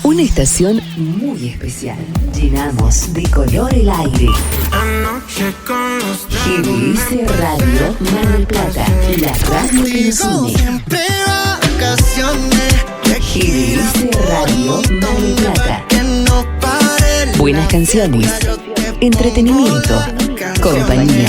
Una estación muy especial. Llenamos de color el aire. GDS Radio Mar del Plata, la radio que nos une. GDS Radio Mar del Plata. Buenas canciones, entretenimiento, compañía.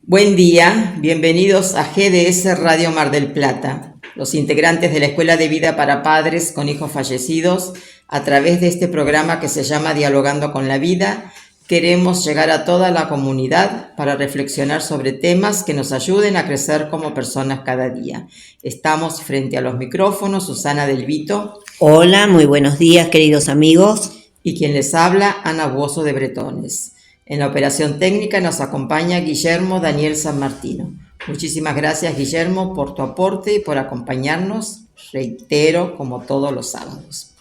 Buen día, bienvenidos a GDS Radio Mar del Plata, los integrantes de la Escuela de Vida para Padres con Hijos Fallecidos. A través de este programa que se llama Dialogando con la Vida, queremos llegar a toda la comunidad para reflexionar sobre temas que nos ayuden a crecer como personas cada día. Estamos frente a los micrófonos, Susana Del Vito. Hola, muy buenos días, queridos amigos. Y quien les habla, Ana Buoso de Bretones. En la operación técnica nos acompaña Guillermo Daniel San Martino. Muchísimas gracias, Guillermo, por tu aporte y por acompañarnos, reitero, como todos los sábados.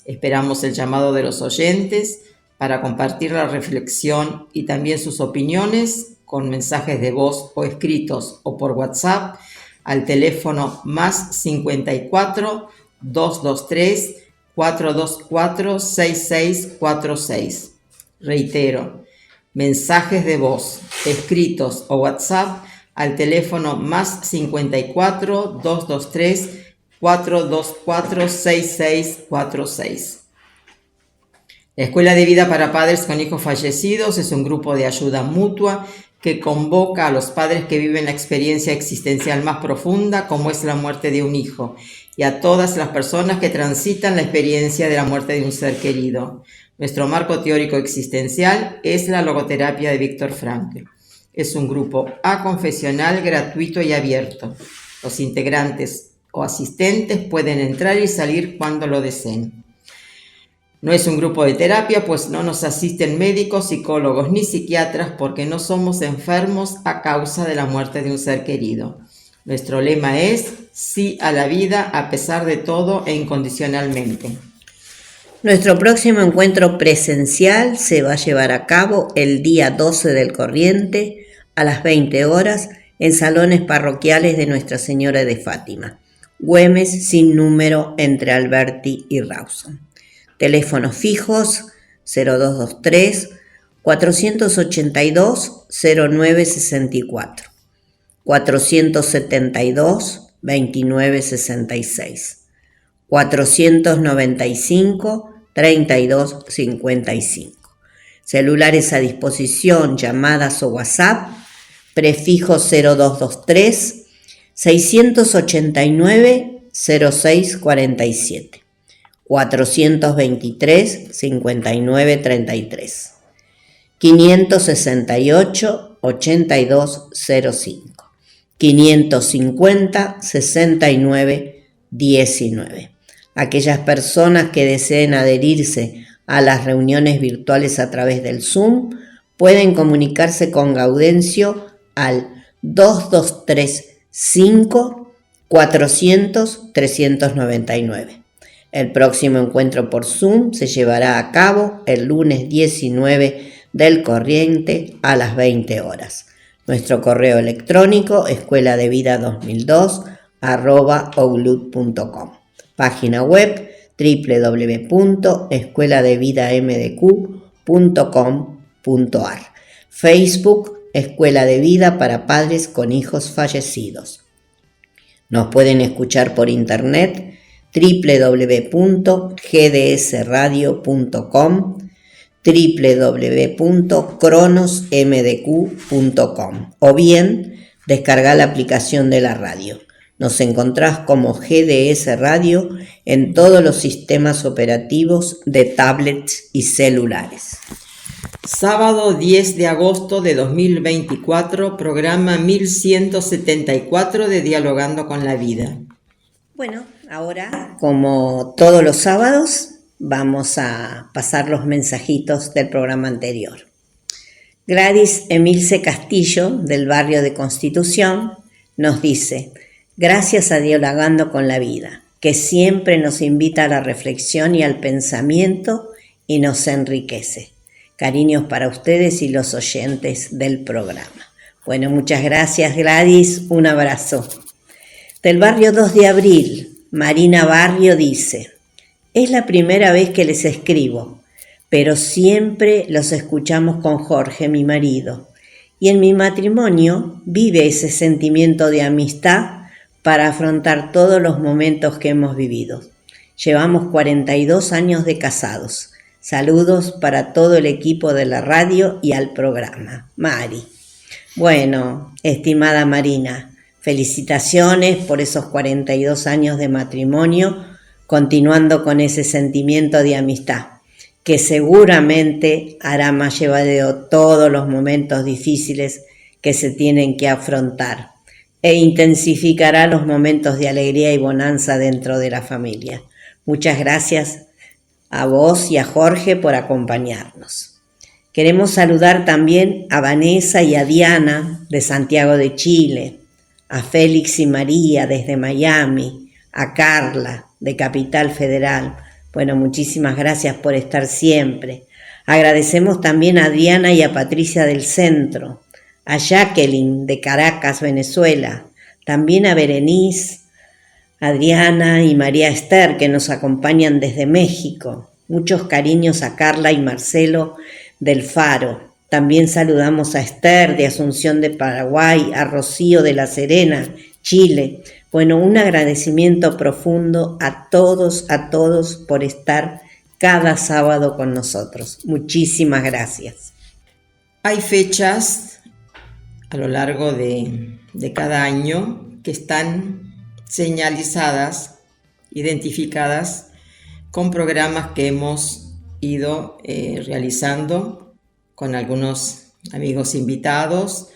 Esperamos el llamado de los oyentes para compartir la reflexión y también sus opiniones con mensajes de voz o escritos o por WhatsApp al teléfono más 54 223 424 6646. Reitero, mensajes de voz, escritos o WhatsApp al teléfono más 54 223 424 6646. La Escuela de Vida para Padres con Hijos Fallecidos es un grupo de ayuda mutua que convoca a los padres que viven la experiencia existencial más profunda, como es la muerte de un hijo, y a todas las personas que transitan la experiencia de la muerte de un ser querido. Nuestro marco teórico existencial es la logoterapia de Viktor Frankl. Es un grupo aconfesional, gratuito y abierto. Los integrantes o asistentes pueden entrar y salir cuando lo deseen. No es un grupo de terapia, pues no nos asisten médicos, psicólogos ni psiquiatras porque no somos enfermos a causa de la muerte de un ser querido. Nuestro lema es sí a la vida a pesar de todo e incondicionalmente. Nuestro próximo encuentro presencial se va a llevar a cabo el día 12 del corriente a las 20 horas en salones parroquiales de Nuestra Señora de Fátima, Güemes sin número entre Alberti y Rawson. Teléfonos fijos 0223 482 0964, 472 2966. 495 3255. Celulares a disposición, llamadas o WhatsApp, prefijo 0223 689 0647, 423 5933, 568 8205, 550 69 19. Aquellas personas que deseen adherirse a las reuniones virtuales a través del Zoom pueden comunicarse con Gaudencio al 2235 400 399. El próximo encuentro por Zoom se llevará a cabo el lunes 19 del corriente a las 20 horas. Nuestro correo electrónico escueladevida2002@outlook.com. Página web www.escueladevidamdq.com.ar. Facebook Escuela de Vida para Padres con Hijos Fallecidos. Nos pueden escuchar por internet www.gdsradio.com, www.cronosmdq.com o bien descargar la aplicación de la radio. Nos encontrás como GDS Radio en todos los sistemas operativos de tablets y celulares. Sábado 10 de agosto de 2024, programa 1174 de Dialogando con la Vida. Bueno, ahora, como todos los sábados, vamos a pasar los mensajitos del programa anterior. Gladys Emilce Castillo, del barrio de Constitución, nos dice: gracias a Dialogando con la Vida, que siempre nos invita a la reflexión y al pensamiento y nos enriquece. Cariños para ustedes y los oyentes del programa. Bueno, muchas gracias, Gladys. Un abrazo. Del barrio 2 de abril, Marina Barrio dice: es la primera vez que les escribo, pero siempre los escuchamos con Jorge, mi marido. Y en mi matrimonio vive ese sentimiento de amistad para afrontar todos los momentos que hemos vivido. Llevamos 42 años de casados. Saludos para todo el equipo de la radio y al programa. Mari. Bueno, estimada Marina, felicitaciones por esos 42 años de matrimonio, continuando con ese sentimiento de amistad, que seguramente hará más llevadero todos los momentos difíciles que se tienen que afrontar e intensificará los momentos de alegría y bonanza dentro de la familia. Muchas gracias a vos y a Jorge por acompañarnos. Queremos saludar también a Vanessa y a Diana de Santiago de Chile, a Félix y María desde Miami, a Carla de Capital Federal. Bueno, muchísimas gracias por estar siempre. Agradecemos también a Adriana y a Patricia del Centro, a Jacqueline de Caracas, Venezuela, también a Berenice, Adriana y María Esther que nos acompañan desde México. Muchos cariños a Carla y Marcelo del Faro. También saludamos a Esther de Asunción de Paraguay, a Rocío de La Serena, Chile. Bueno, un agradecimiento profundo a todos por estar cada sábado con nosotros. Muchísimas gracias. Hay fechas a lo largo de cada año que están señalizadas, identificadas con programas que hemos ido realizando con algunos amigos invitados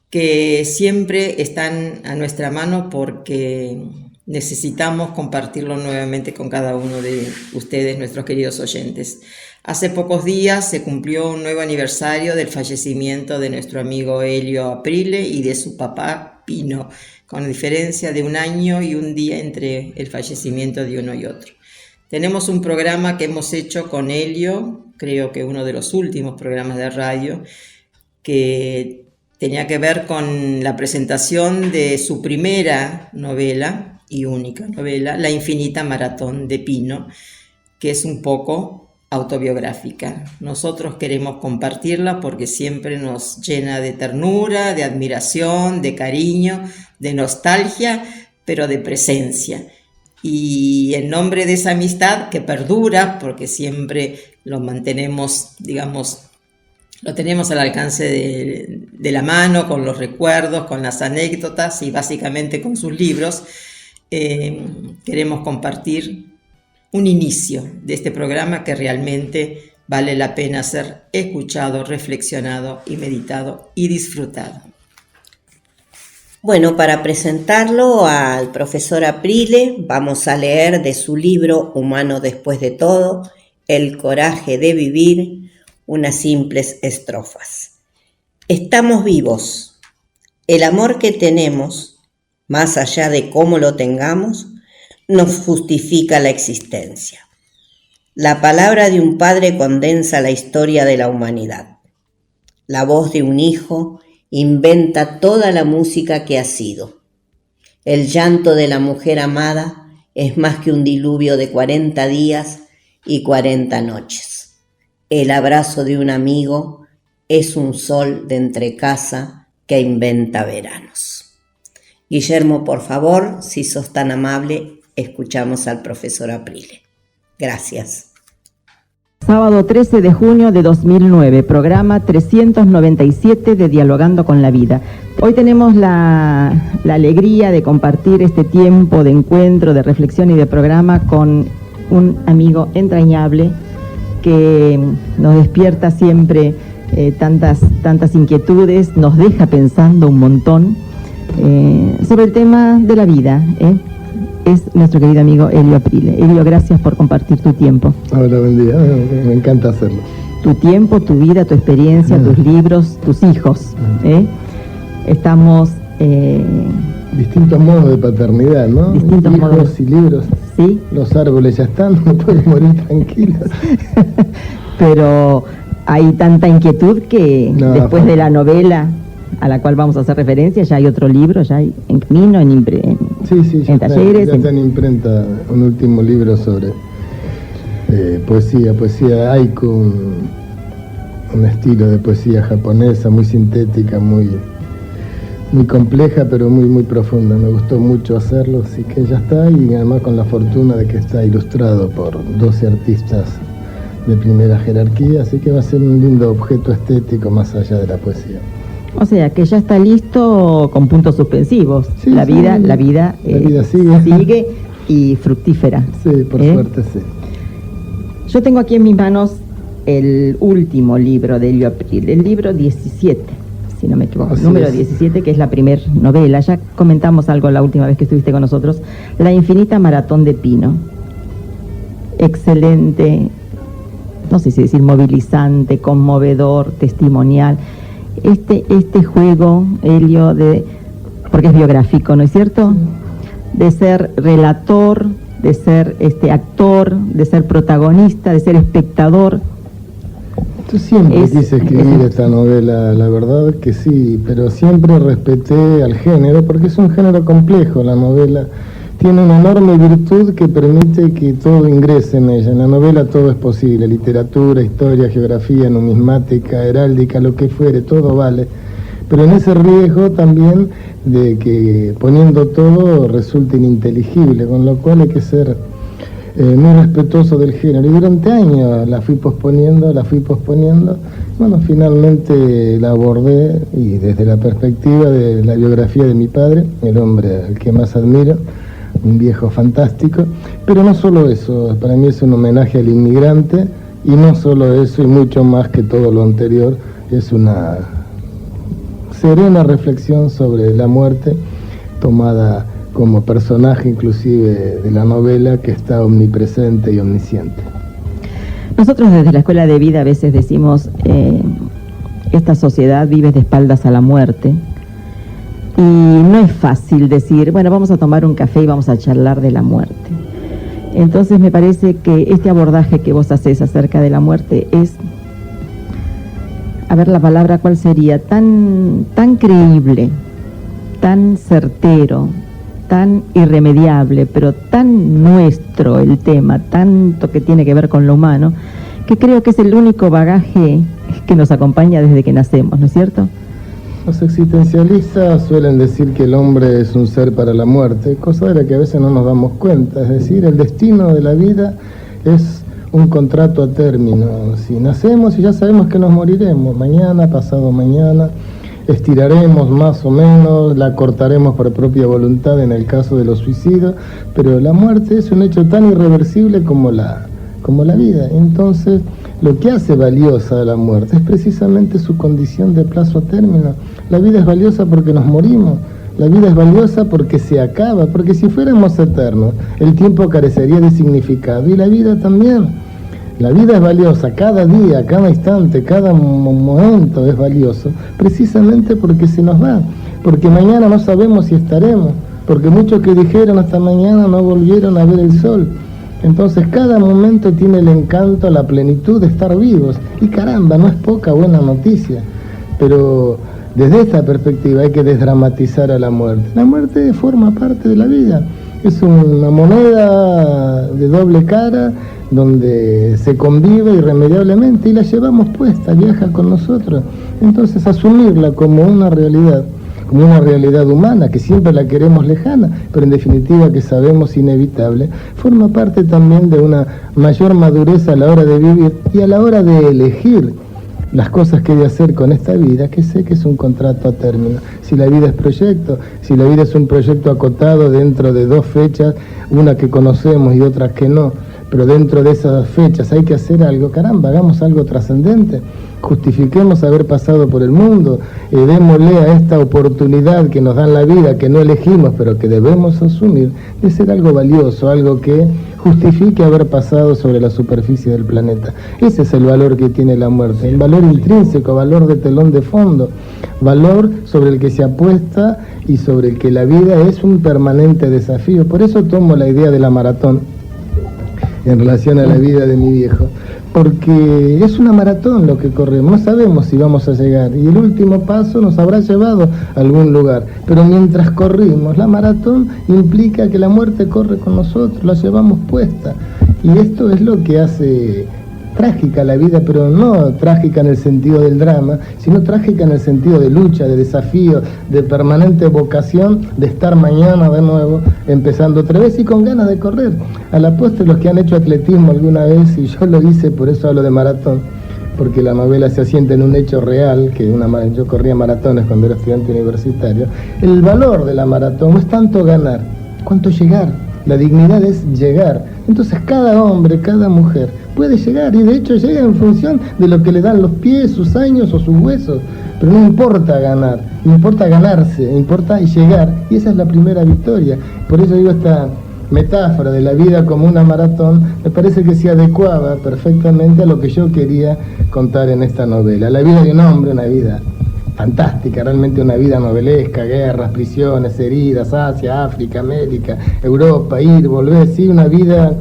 que siempre están a nuestra mano porque necesitamos compartirlo nuevamente con cada uno de ustedes, nuestros queridos oyentes. Hace pocos días se cumplió un nuevo aniversario del fallecimiento de nuestro amigo Elio Aprile y de su papá Pino, con diferencia de 1 año y 1 día entre el fallecimiento de uno y otro. Tenemos un programa que hemos hecho con Elio, creo que uno de los últimos programas de radio, que tenía que ver con la presentación de su primera novela y única novela, La Infinita Maratón de Pino, que es un poco autobiográfica. Nosotros queremos compartirla porque siempre nos llena de ternura, de admiración, de cariño, de nostalgia, pero de presencia. Y en nombre de esa amistad que perdura, porque siempre lo mantenemos, digamos, lo tenemos al alcance de la mano, con los recuerdos, con las anécdotas y básicamente con sus libros, queremos compartir un inicio de este programa que realmente vale la pena ser escuchado, reflexionado y meditado y disfrutado. Bueno, para presentarlo al profesor Aprile, vamos a leer de su libro Humano después de todo, El coraje de vivir, unas simples estrofas. Estamos vivos. El amor que tenemos, más allá de cómo lo tengamos, nos justifica la existencia. La palabra de un padre condensa la historia de la humanidad. La voz de un hijo inventa toda la música que ha sido. El llanto de la mujer amada es más que un diluvio de 40 días y 40 noches. El abrazo de un amigo es un sol de entrecasa que inventa veranos. Guillermo, por favor, si sos tan amable, escuchamos al profesor Aprile. Gracias. Sábado 13 de junio de 2009, programa 397 de Dialogando con la Vida. Hoy tenemos la alegría de compartir este tiempo de encuentro, de reflexión y de programa con un amigo entrañable que nos despierta siempre tantas inquietudes, nos deja pensando un montón sobre el tema de la vida, Es nuestro querido amigo Elio Aprile. Elio, gracias por compartir tu tiempo. Hola, buen día. Me encanta hacerlo. Tu tiempo, tu vida, tu experiencia, tus libros, tus hijos. Estamos... distintos modos de paternidad, ¿no? Distintos hijos modos. Y libros. Sí. Los árboles ya están, no pueden morir tranquilos. Pero hay tanta inquietud que No, después de la novela a la cual vamos a hacer referencia, ya hay otro libro, ya hay en camino, en talleres. Ya está en imprenta un último libro sobre poesía haiku, un estilo de poesía japonesa muy sintética, muy compleja, pero muy profunda. Me gustó mucho hacerlo, así que ya está, y además con la fortuna de que está ilustrado por 12 artistas de primera jerarquía, así que va a ser un lindo objeto estético más allá de la poesía. O sea, que ya está listo con puntos suspensivos. Sí, la vida sigue y fructífera. Sí, por suerte sí. Yo tengo aquí en mis manos el último libro de Elio April, el libro 17, si no me equivoco, número 17, que es la primer novela. Ya comentamos algo la última vez que estuviste con nosotros, La infinita maratón de Pino. Excelente, no sé si decir movilizante, conmovedor, testimonial. Este juego, Elio, porque es biográfico, ¿no es cierto? De ser relator, de ser actor, de ser protagonista, de ser espectador. Yo siempre quise escribir esta novela, la verdad que sí, pero siempre respeté al género, porque es un género complejo. La novela tiene una enorme virtud que permite que todo ingrese en ella. En la novela todo es posible: literatura, historia, geografía, numismática, heráldica, lo que fuere, todo vale. Pero en ese riesgo también de que poniendo todo resulte ininteligible, con lo cual hay que ser muy respetuoso del género. Y durante años la fui posponiendo. Bueno, finalmente la abordé, y desde la perspectiva de la biografía de mi padre, el hombre al que más admiro, un viejo fantástico. Pero no solo eso, para mí es un homenaje al inmigrante, y no solo eso, y mucho más que todo lo anterior, es una serena reflexión sobre la muerte, tomada como personaje inclusive de la novela, que está omnipresente y omnisciente. Nosotros desde la Escuela de Vida a veces decimos, esta sociedad vive de espaldas a la muerte, y no es fácil decir, bueno, vamos a tomar un café y vamos a charlar de la muerte. Entonces me parece que este abordaje que vos hacés acerca de la muerte es, a ver la palabra cuál sería, tan creíble, tan certero, tan irremediable, pero tan nuestro el tema, tanto que tiene que ver con lo humano, que creo que es el único bagaje que nos acompaña desde que nacemos, ¿no es cierto? Los existencialistas suelen decir que el hombre es un ser para la muerte, cosa de la que a veces no nos damos cuenta. Es decir, el destino de la vida es un contrato a término. Si nacemos y ya sabemos que nos moriremos, mañana, pasado mañana, estiraremos más o menos, la cortaremos por propia voluntad en el caso de los suicidios, pero la muerte es un hecho tan irreversible como la vida. Entonces, lo que hace valiosa a la muerte es precisamente su condición de plazo a término. La vida es valiosa porque nos morimos, la vida es valiosa porque se acaba, porque si fuéramos eternos, el tiempo carecería de significado, y la vida también. La vida es valiosa, cada día, cada instante, cada momento es valioso, precisamente porque se nos va, porque mañana no sabemos si estaremos, porque muchos que dijeron hasta mañana no volvieron a ver el sol. Entonces cada momento tiene el encanto, la plenitud de estar vivos, y caramba, no es poca buena noticia. Pero desde esta perspectiva hay que desdramatizar a la muerte. La muerte forma parte de la vida, es una moneda de doble cara, donde se convive irremediablemente y la llevamos puesta, viaja con nosotros. Entonces asumirla como una realidad humana, que siempre la queremos lejana, pero en definitiva que sabemos inevitable, forma parte también de una mayor madurez a la hora de vivir y a la hora de elegir las cosas que he de hacer con esta vida, que sé que es un contrato a término. Si la vida es proyecto, si la vida es un proyecto acotado dentro de dos fechas, una que conocemos y otra que no, pero dentro de esas fechas hay que hacer algo, caramba, hagamos algo trascendente, justifiquemos haber pasado por el mundo, démosle a esta oportunidad que nos dan la vida, que no elegimos, pero que debemos asumir, de ser algo valioso, algo que justifique haber pasado sobre la superficie del planeta. Ese es el valor que tiene la muerte, el valor intrínseco, valor de telón de fondo, valor sobre el que se apuesta y sobre el que la vida es un permanente desafío. Por eso tomo la idea de la maratón en relación a la vida de mi viejo, porque es una maratón lo que corremos, no sabemos si vamos a llegar, y el último paso nos habrá llevado a algún lugar, pero mientras corrimos, la maratón implica que la muerte corre con nosotros, la llevamos puesta, y esto es lo que hace trágica la vida, pero no trágica en el sentido del drama, sino trágica en el sentido de lucha, de desafío, de permanente vocación, de estar mañana de nuevo, empezando otra vez y con ganas de correr. A la postre, los que han hecho atletismo alguna vez, y yo lo hice, por eso hablo de maratón, porque la novela se asienta en un hecho real, que yo corría maratones cuando era estudiante universitario. El valor de la maratón no es tanto ganar, cuanto llegar. La dignidad es llegar. Entonces cada hombre, cada mujer puede llegar, y de hecho llega en función de lo que le dan los pies, sus años o sus huesos. Pero no importa ganar, no importa ganarse, importa llegar, y esa es la primera victoria. Por eso digo, esta metáfora de la vida como una maratón me parece que se adecuaba perfectamente a lo que yo quería contar en esta novela. La vida de un hombre, una vida fantástica, realmente una vida novelesca, guerras, prisiones, heridas, Asia, África, América, Europa, ir, volver, sí, una vida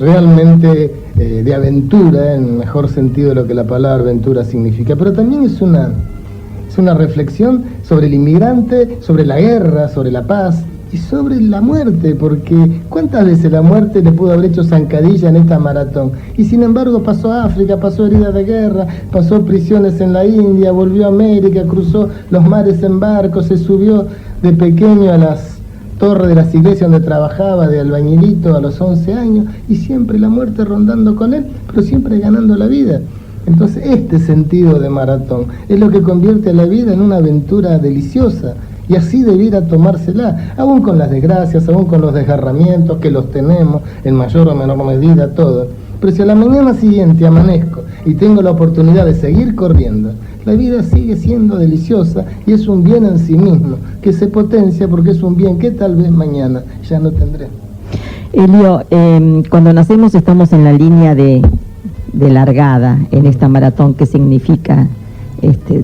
realmente de aventura, en el mejor sentido de lo que la palabra aventura significa, pero también es una reflexión sobre el inmigrante, sobre la guerra, sobre la paz y sobre la muerte, porque ¿cuántas veces la muerte le pudo haber hecho zancadilla en esta maratón? Y sin embargo pasó a África, pasó heridas de guerra, pasó prisiones en la India, volvió a América, cruzó los mares en barco, se subió de pequeño a las torres de las iglesias donde trabajaba de albañilito a los 11 años, y siempre la muerte rondando con él, pero siempre ganando la vida. Entonces este sentido de maratón es lo que convierte a la vida en una aventura deliciosa, y así debiera tomársela, aún con las desgracias, aún con los desgarramientos que los tenemos en mayor o menor medida todos. Pero si a la mañana siguiente amanezco y tengo la oportunidad de seguir corriendo, la vida sigue siendo deliciosa y es un bien en sí mismo, que se potencia porque es un bien que tal vez mañana ya no tendré. Elio, cuando nacemos estamos en la línea de largada en esta maratón, que significa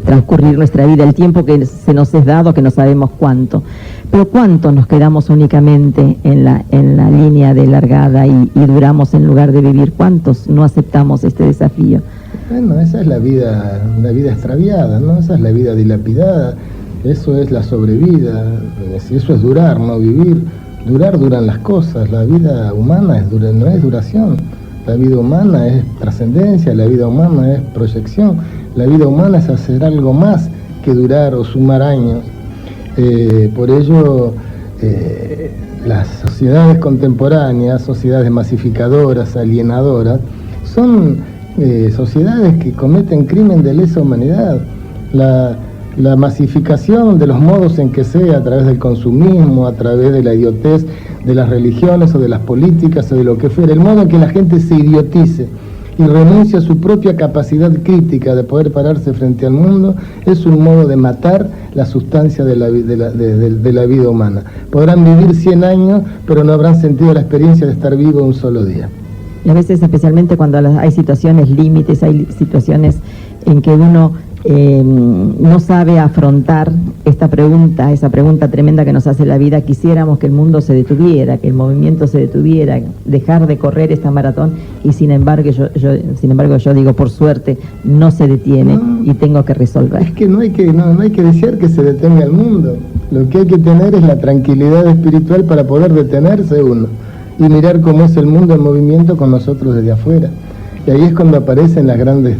transcurrir nuestra vida, el tiempo que se nos es dado, que no sabemos cuánto. Pero ¿cuánto nos quedamos únicamente en la línea de largada y duramos en lugar de vivir? ¿Cuántos no aceptamos este desafío? Bueno, esa es la vida extraviada, ¿no? Esa es la vida dilapidada, eso es la sobrevida, eso es durar, no vivir. Duran las cosas, la vida humana no es duración, la vida humana es trascendencia, la vida humana es proyección, la vida humana es hacer algo más que durar o sumar años. Por ello, las sociedades contemporáneas, sociedades masificadoras, alienadoras, son sociedades que cometen crimen de lesa humanidad. La masificación de los modos en que sea, a través del consumismo, a través de la idiotez de las religiones o de las políticas o de lo que fuera, el modo en que la gente se idiotice y renuncia a su propia capacidad crítica de poder pararse frente al mundo, es un modo de matar la sustancia de la vida humana. Podrán vivir 100 años, pero no habrán sentido la experiencia de estar vivo un solo día. Y a veces, especialmente cuando hay situaciones límites, hay situaciones en que uno no sabe afrontar esa pregunta tremenda que nos hace la vida. Quisiéramos que el mundo se detuviera, que el movimiento se detuviera, dejar de correr esta maratón, y sin embargo yo digo, por suerte no se detiene, y tengo que resolver. Es que no hay que desear que se detenga el mundo. Lo que hay que tener es la tranquilidad espiritual para poder detenerse uno y mirar cómo es el mundo en movimiento con nosotros desde afuera. Y ahí es cuando aparecen las grandes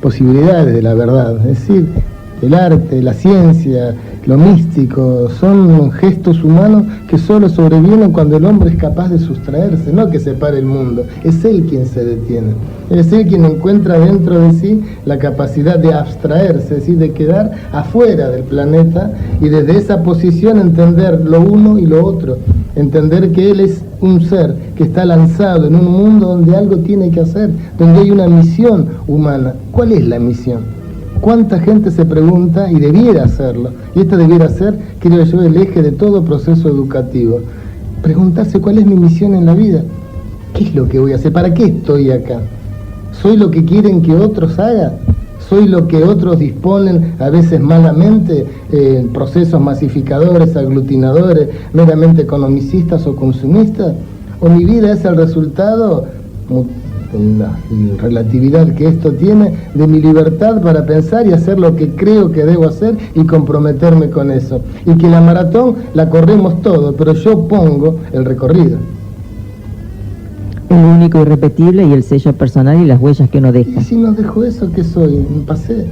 posibilidades de la verdad. Es decir, el arte, la ciencia, lo místico, son gestos humanos que solo sobrevienen cuando el hombre es capaz de sustraerse, no que separe el mundo, es él quien se detiene, es él quien encuentra dentro de sí la capacidad de abstraerse, es decir, de quedar afuera del planeta y desde esa posición entender lo uno y lo otro, entender que él es un ser que está lanzado en un mundo donde algo tiene que hacer, donde hay una misión humana. ¿Cuál es la misión? ¿Cuánta gente se pregunta y debiera hacerlo? Y esta debiera ser, creo yo, el eje de todo proceso educativo. Preguntarse cuál es mi misión en la vida. ¿Qué es lo que voy a hacer? ¿Para qué estoy acá? ¿Soy lo que quieren que otros hagan? ¿Soy lo que otros disponen, a veces malamente, en procesos masificadores, aglutinadores, meramente economicistas o consumistas? ¿O mi vida es el resultado en la relatividad que esto tiene, de mi libertad para pensar y hacer lo que creo que debo hacer y comprometerme con eso. Y que la maratón la corremos todos, pero yo pongo el recorrido. El único, irrepetible y el sello personal y las huellas que uno deja. Y si no dejo eso, ¿qué soy? Pasé.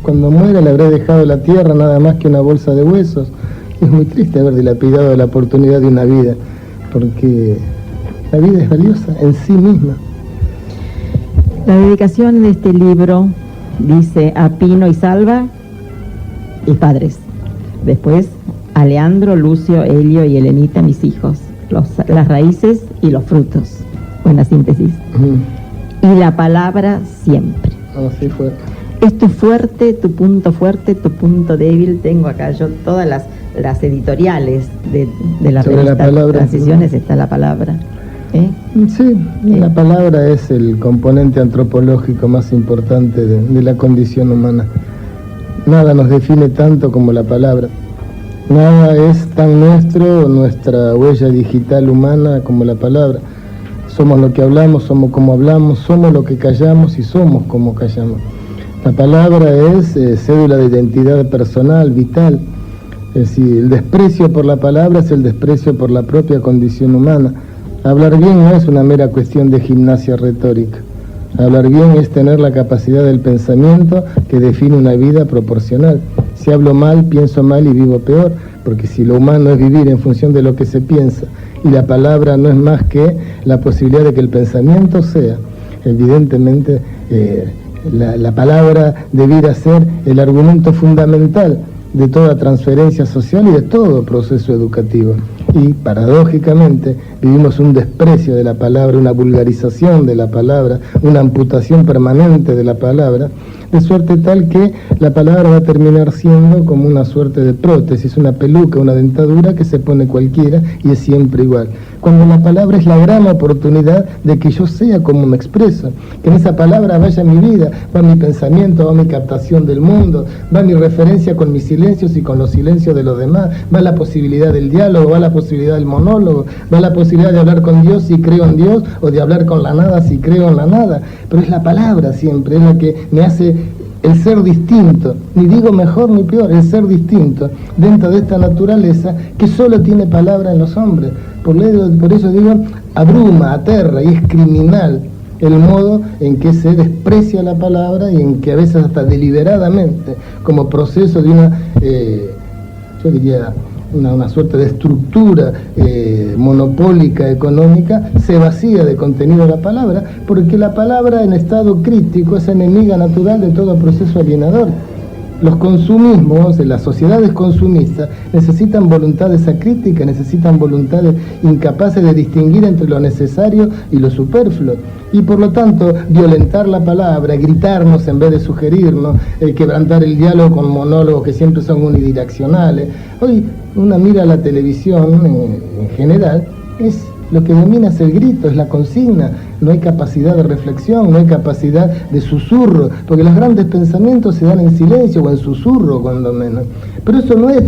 Cuando muera le habré dejado la tierra nada más que una bolsa de huesos. Es muy triste haber dilapidado la oportunidad de una vida, porque la vida es valiosa en sí misma. La dedicación de este libro dice a Pino y Salva y padres. Después a Leandro, Lucio, Helio y Elenita, mis hijos. Las raíces y los frutos. Buena síntesis. Y la palabra siempre. Así fue. Es tu fuerte, tu punto débil. Tengo acá yo todas las editoriales de la Sobre revista la palabra. Transiciones está la palabra. Sí, la palabra es el componente antropológico más importante de la condición humana. Nada nos define tanto como la palabra. Nada es tan nuestra huella digital humana como la palabra. Somos lo que hablamos, somos como hablamos, somos lo que callamos y somos como callamos. La palabra es cédula de identidad personal, vital. Es decir, el desprecio por la palabra es el desprecio por la propia condición humana. Hablar bien no es una mera cuestión de gimnasia retórica. Hablar bien es tener la capacidad del pensamiento que define una vida proporcional. Si hablo mal, pienso mal y vivo peor, porque si lo humano es vivir en función de lo que se piensa y la palabra no es más que la posibilidad de que el pensamiento sea, evidentemente la palabra debiera ser el argumento fundamental de toda transferencia social y de todo proceso educativo. Y paradójicamente vivimos un desprecio de la palabra, una vulgarización de la palabra, una amputación permanente de la palabra, de suerte tal que la palabra va a terminar siendo como una suerte de prótesis, una peluca, una dentadura que se pone cualquiera y es siempre igual. Cuando la palabra es la gran oportunidad de que yo sea como me expreso, que en esa palabra vaya mi vida, va mi pensamiento, va mi captación del mundo, va mi referencia con mis silencios y con los silencios de los demás, va la posibilidad del diálogo, va la posibilidad del monólogo, va la posibilidad de hablar con Dios si creo en Dios o de hablar con la nada si creo en la nada, pero es la palabra siempre, es la que me hace el ser distinto, ni digo mejor ni peor, el ser distinto dentro de esta naturaleza que solo tiene palabra en los hombres. Por eso digo, abruma, aterra y es criminal el modo en que se desprecia la palabra y en que a veces hasta deliberadamente, como proceso de una, yo diría, una suerte de estructura monopólica económica, se vacía de contenido la palabra, porque la palabra en estado crítico es enemiga natural de todo proceso alienador. Los consumismos, las sociedades consumistas, necesitan voluntades acríticas, necesitan voluntades incapaces de distinguir entre lo necesario y lo superfluo. Y por lo tanto, violentar la palabra, gritarnos en vez de sugerirnos, quebrantar el diálogo con monólogos que siempre son unidireccionales. Hoy una mira la televisión en general, lo que domina es el grito, es la consigna, no hay capacidad de reflexión, no hay capacidad de susurro, porque los grandes pensamientos se dan en silencio o en susurro cuando menos. Pero eso no es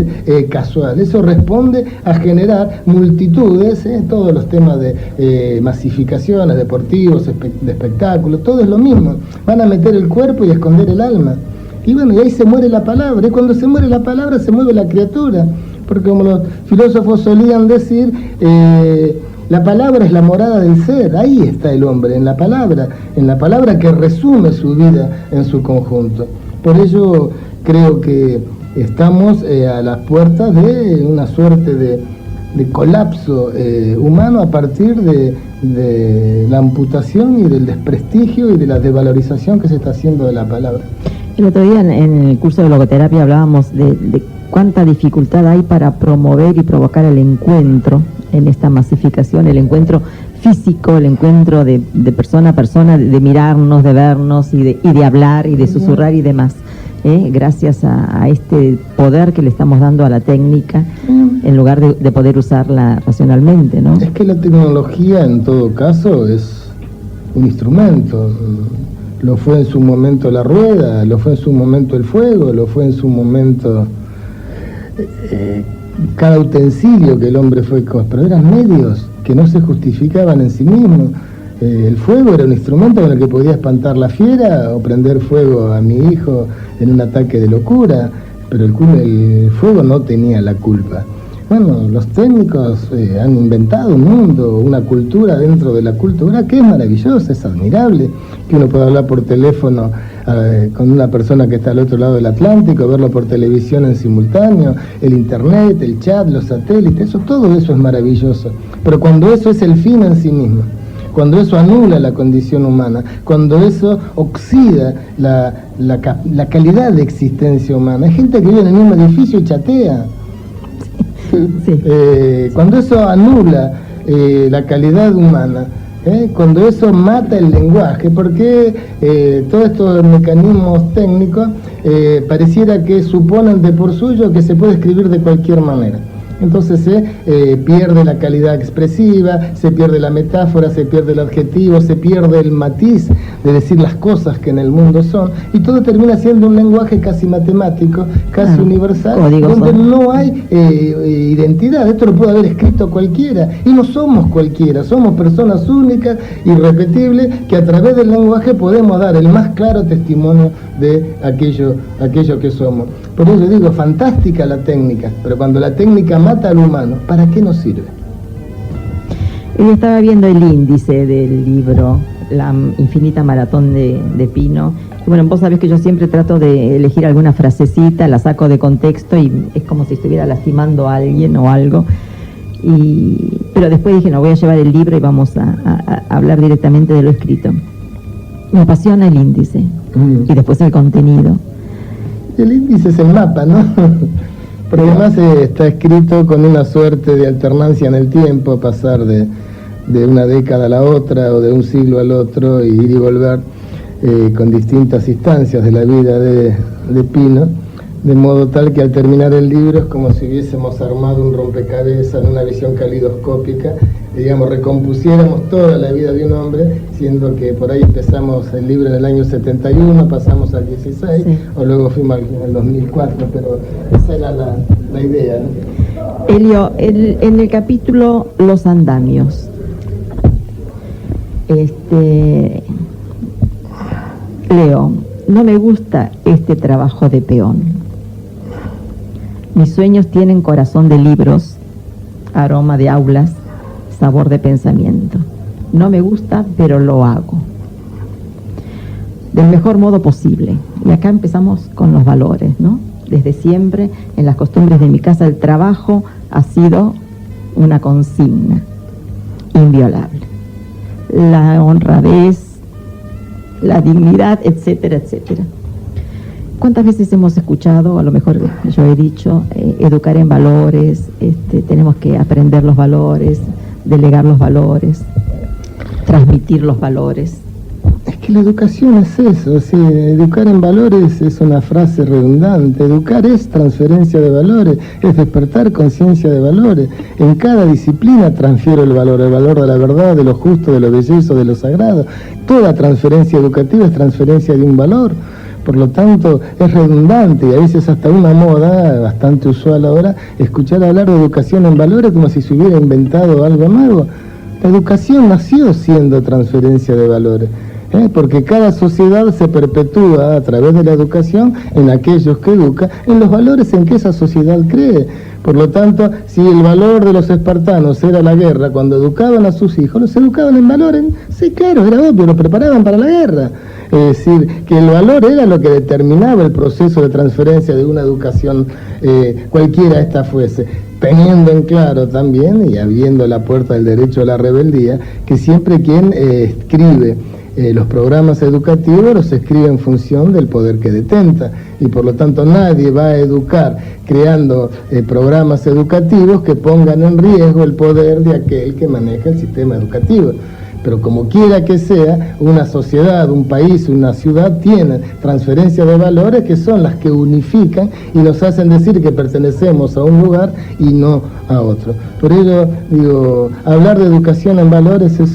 casual, eso responde a generar multitudes, todos los temas de masificaciones, deportivos, de espectáculos, todo es lo mismo, van a meter el cuerpo y esconder el alma. Y bueno, y ahí se muere la palabra, y cuando se muere la palabra se mueve la criatura, porque como los filósofos solían decir, la palabra es la morada del ser, ahí está el hombre, en la palabra que resume su vida en su conjunto. Por ello creo que estamos a las puertas de una suerte de colapso humano a partir de la amputación y del desprestigio y de la desvalorización que se está haciendo de la palabra. El otro día en el curso de logoterapia hablábamos de cuánta dificultad hay para promover y provocar el encuentro en esta masificación, el encuentro físico, el encuentro de persona a persona, de mirarnos, de vernos y de hablar y de susurrar y demás. Gracias a este poder que le estamos dando a la técnica, en lugar de poder usarla racionalmente, ¿no? Es que la tecnología en todo caso es un instrumento. Lo fue en su momento la rueda, lo fue en su momento el fuego, lo fue en su momento cada utensilio que el hombre fue, pero eran medios que no se justificaban en sí mismos. El fuego era un instrumento con el que podía espantar la fiera o prender fuego a mi hijo en un ataque de locura, pero el fuego no tenía la culpa. Bueno, los técnicos han inventado un mundo, una cultura dentro de la cultura que es maravillosa, es admirable, que uno pueda hablar por teléfono con una persona que está al otro lado del Atlántico, verlo por televisión en simultáneo, el internet, el chat, los satélites, todo eso es maravilloso. Pero cuando eso es el fin en sí mismo, cuando eso anula la condición humana, cuando eso oxida la calidad de existencia humana, hay gente que vive en el mismo edificio y chatea. Sí. Cuando eso anula la calidad humana, cuando eso mata el lenguaje, porque todos estos mecanismos técnicos pareciera que suponen de por suyo que se puede escribir de cualquier manera. Entonces se pierde la calidad expresiva, se pierde la metáfora, se pierde el adjetivo, se pierde el matiz de decir las cosas que en el mundo son, y todo termina siendo un lenguaje casi matemático, casi universal, donde no hay identidad. Esto lo puede haber escrito cualquiera, y no somos cualquiera, somos personas únicas, irrepetibles, que a través del lenguaje podemos dar el más claro testimonio de aquello que somos. Por eso digo, fantástica la técnica, pero cuando la técnica mata al humano, ¿para qué nos sirve? Yo estaba viendo el índice del libro, La infinita maratón de Pino. Y bueno, vos sabés que yo siempre trato de elegir alguna frasecita, la saco de contexto y es como si estuviera lastimando a alguien o algo. Pero después dije, no, voy a llevar el libro y vamos a hablar directamente de lo escrito. Me apasiona el índice y después el contenido. El índice es el mapa, ¿no? Porque además está escrito con una suerte de alternancia en el tiempo, pasar de una década a la otra o de un siglo al otro, y ir y volver con distintas instancias de la vida de Pino, de modo tal que al terminar el libro es como si hubiésemos armado un rompecabezas en una visión calidoscópica, y digamos, recompusiéramos toda la vida de un hombre, siendo que por ahí empezamos el libro en el año 71, pasamos al 16, sí, o luego fuimos al 2004, pero esa era la idea, ¿no? Elio, en el capítulo Los andamios, leo, no me gusta este trabajo de peón. Mis sueños tienen corazón de libros, aroma de aulas, sabor de pensamiento. No me gusta, pero lo hago del mejor modo posible. Y acá empezamos con los valores, ¿no? Desde siempre, en las costumbres de mi casa, el trabajo ha sido una consigna inviolable. La honradez, la dignidad, etcétera, etcétera. ¿Cuántas veces hemos escuchado, a lo mejor yo he dicho, educar en valores, tenemos que aprender los valores, delegar los valores, transmitir los valores? Es que la educación es eso, sí, educar en valores es una frase redundante. Educar es transferencia de valores, es despertar conciencia de valores. En cada disciplina transfiero el valor de la verdad, de lo justo, de lo belloso, de lo sagrado. Toda transferencia educativa es transferencia de un valor. Por lo tanto, es redundante y a veces hasta una moda bastante usual ahora escuchar hablar de educación en valores como si se hubiera inventado algo nuevo. La educación nació siendo transferencia de valores, porque cada sociedad se perpetúa a través de la educación en aquellos que educa, en los valores en que esa sociedad cree. Por lo tanto, si el valor de los espartanos era la guerra, cuando educaban a sus hijos, los educaban en valores, sí, claro, era obvio, los preparaban para la guerra. Es decir, que el valor era lo que determinaba el proceso de transferencia de una educación, cualquiera esta fuese, teniendo en claro también, y abriendo la puerta del derecho a la rebeldía, que siempre quien escribe los programas educativos los escribe en función del poder que detenta, y por lo tanto nadie va a educar creando programas educativos que pongan en riesgo el poder de aquel que maneja el sistema educativo. Pero como quiera que sea, una sociedad, un país, una ciudad tiene transferencias de valores que son las que unifican y nos hacen decir que pertenecemos a un lugar y no a otro. Por ello, digo, hablar de educación en valores es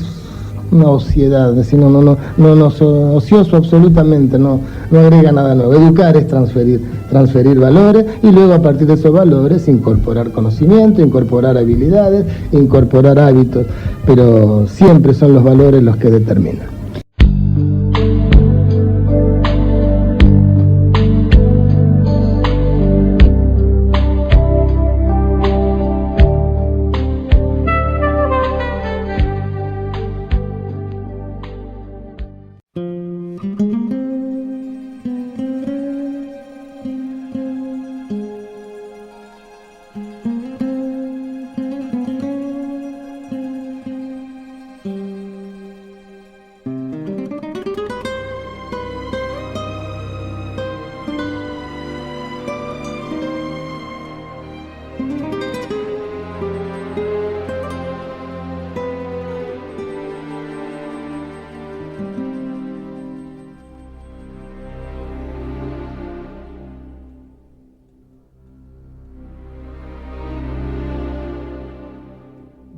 una ociedad, es decir, ocioso absolutamente, no agrega nada nuevo. Educar es transferir valores y luego a partir de esos valores incorporar conocimiento, incorporar habilidades, incorporar hábitos, pero siempre son los valores los que determinan.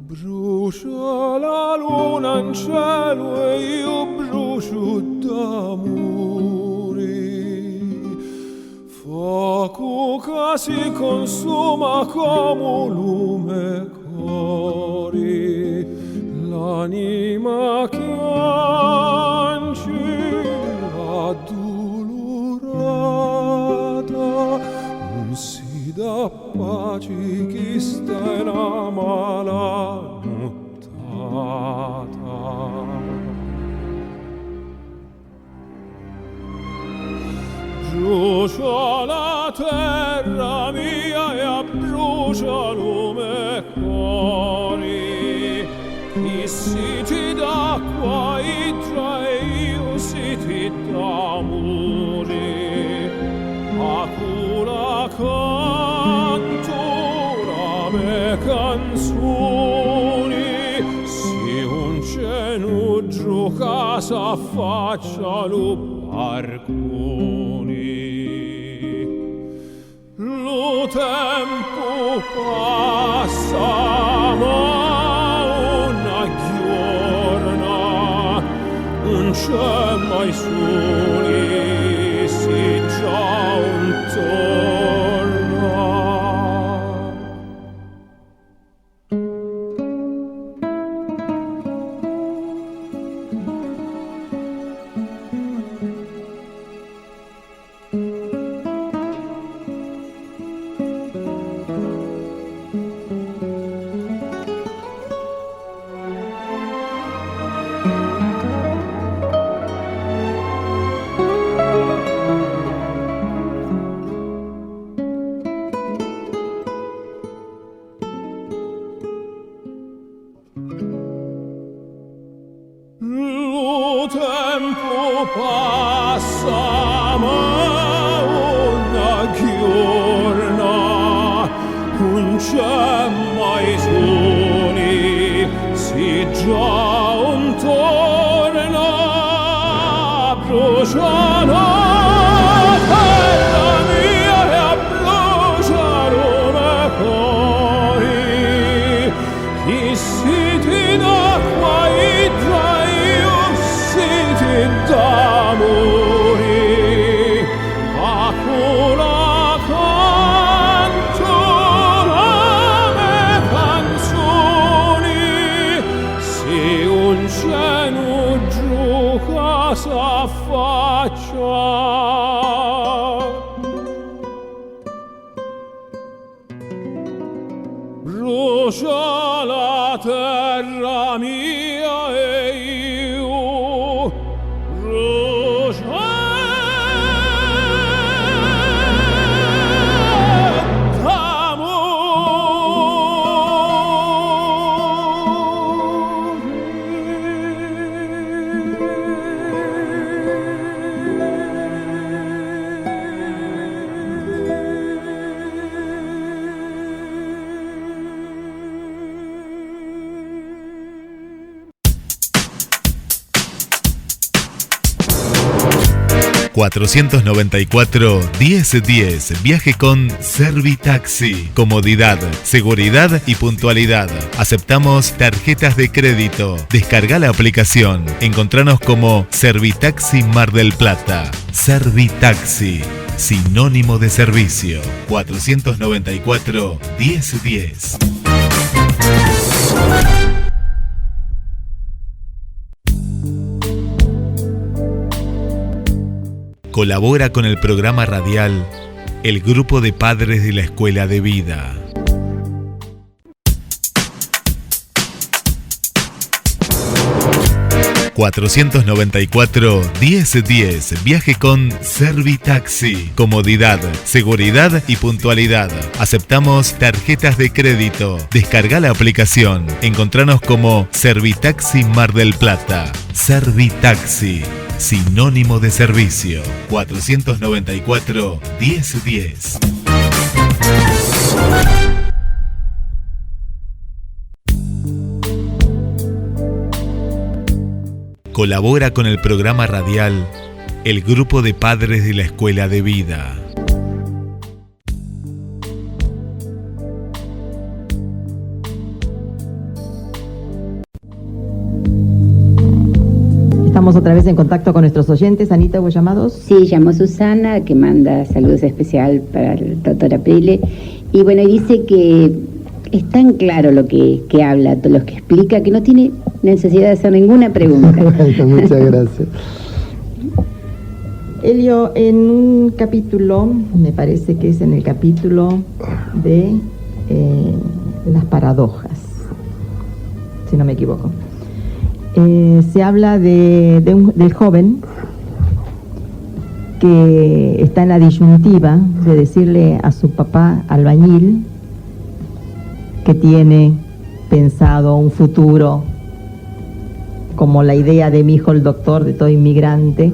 Brucia la luna in cielo e io brucio d'amore. Fuoco che si consuma come lume cori. L'anima che ancilla addolorata non si dà pace chi sta in amala brucia la terra mia e abbrucia lume cuori. Chi siti d'acqua idra e io siti d'amore. Acula cantora me canzoni. Si un cenu gioca s'affaccia lo barconi. Lo tempo passa ma una giorna non c'è mai soli si già un torna. Lo tempo passa ma una giorna non c'è mai soli si già un torna brucia la terra mia e abbrucia lume cori. Chi siti d'acqua idra d'amore, acula cantora me canzoni, se un cenu gioca s'affaccia. Brucia la terra mia e io 494-1010. Viaje con Servitaxi. Comodidad, seguridad y puntualidad. Aceptamos tarjetas de crédito. Descarga la aplicación. Encontranos como Servitaxi Mar del Plata. Servitaxi, sinónimo de servicio. 494-1010. Colabora con el programa radial el Grupo de Padres de la Escuela de Vida. ...494-1010... Viaje con Servitaxi. Comodidad, seguridad y puntualidad. Aceptamos tarjetas de crédito. Descarga la aplicación. Encontranos como Servitaxi Mar del Plata. Servitaxi, sinónimo de servicio. 494-1010. Colabora con el programa radial el Grupo de Padres de la Escuela de Vida. Estamos otra vez en contacto con nuestros oyentes. Anita, ¿hubo llamados? Sí, llamó Susana, que manda saludos especial para el doctor Aprile. Y bueno, dice que es tan claro lo que habla, lo que explica, que no tiene necesidad de hacer ninguna pregunta. Bueno, muchas gracias. Elio, en un capítulo, me parece que es en el capítulo de las paradojas, si no me equivoco, se habla del joven que está en la disyuntiva de decirle a su papá albañil que tiene pensado un futuro como la idea de mi hijo el doctor, de todo inmigrante,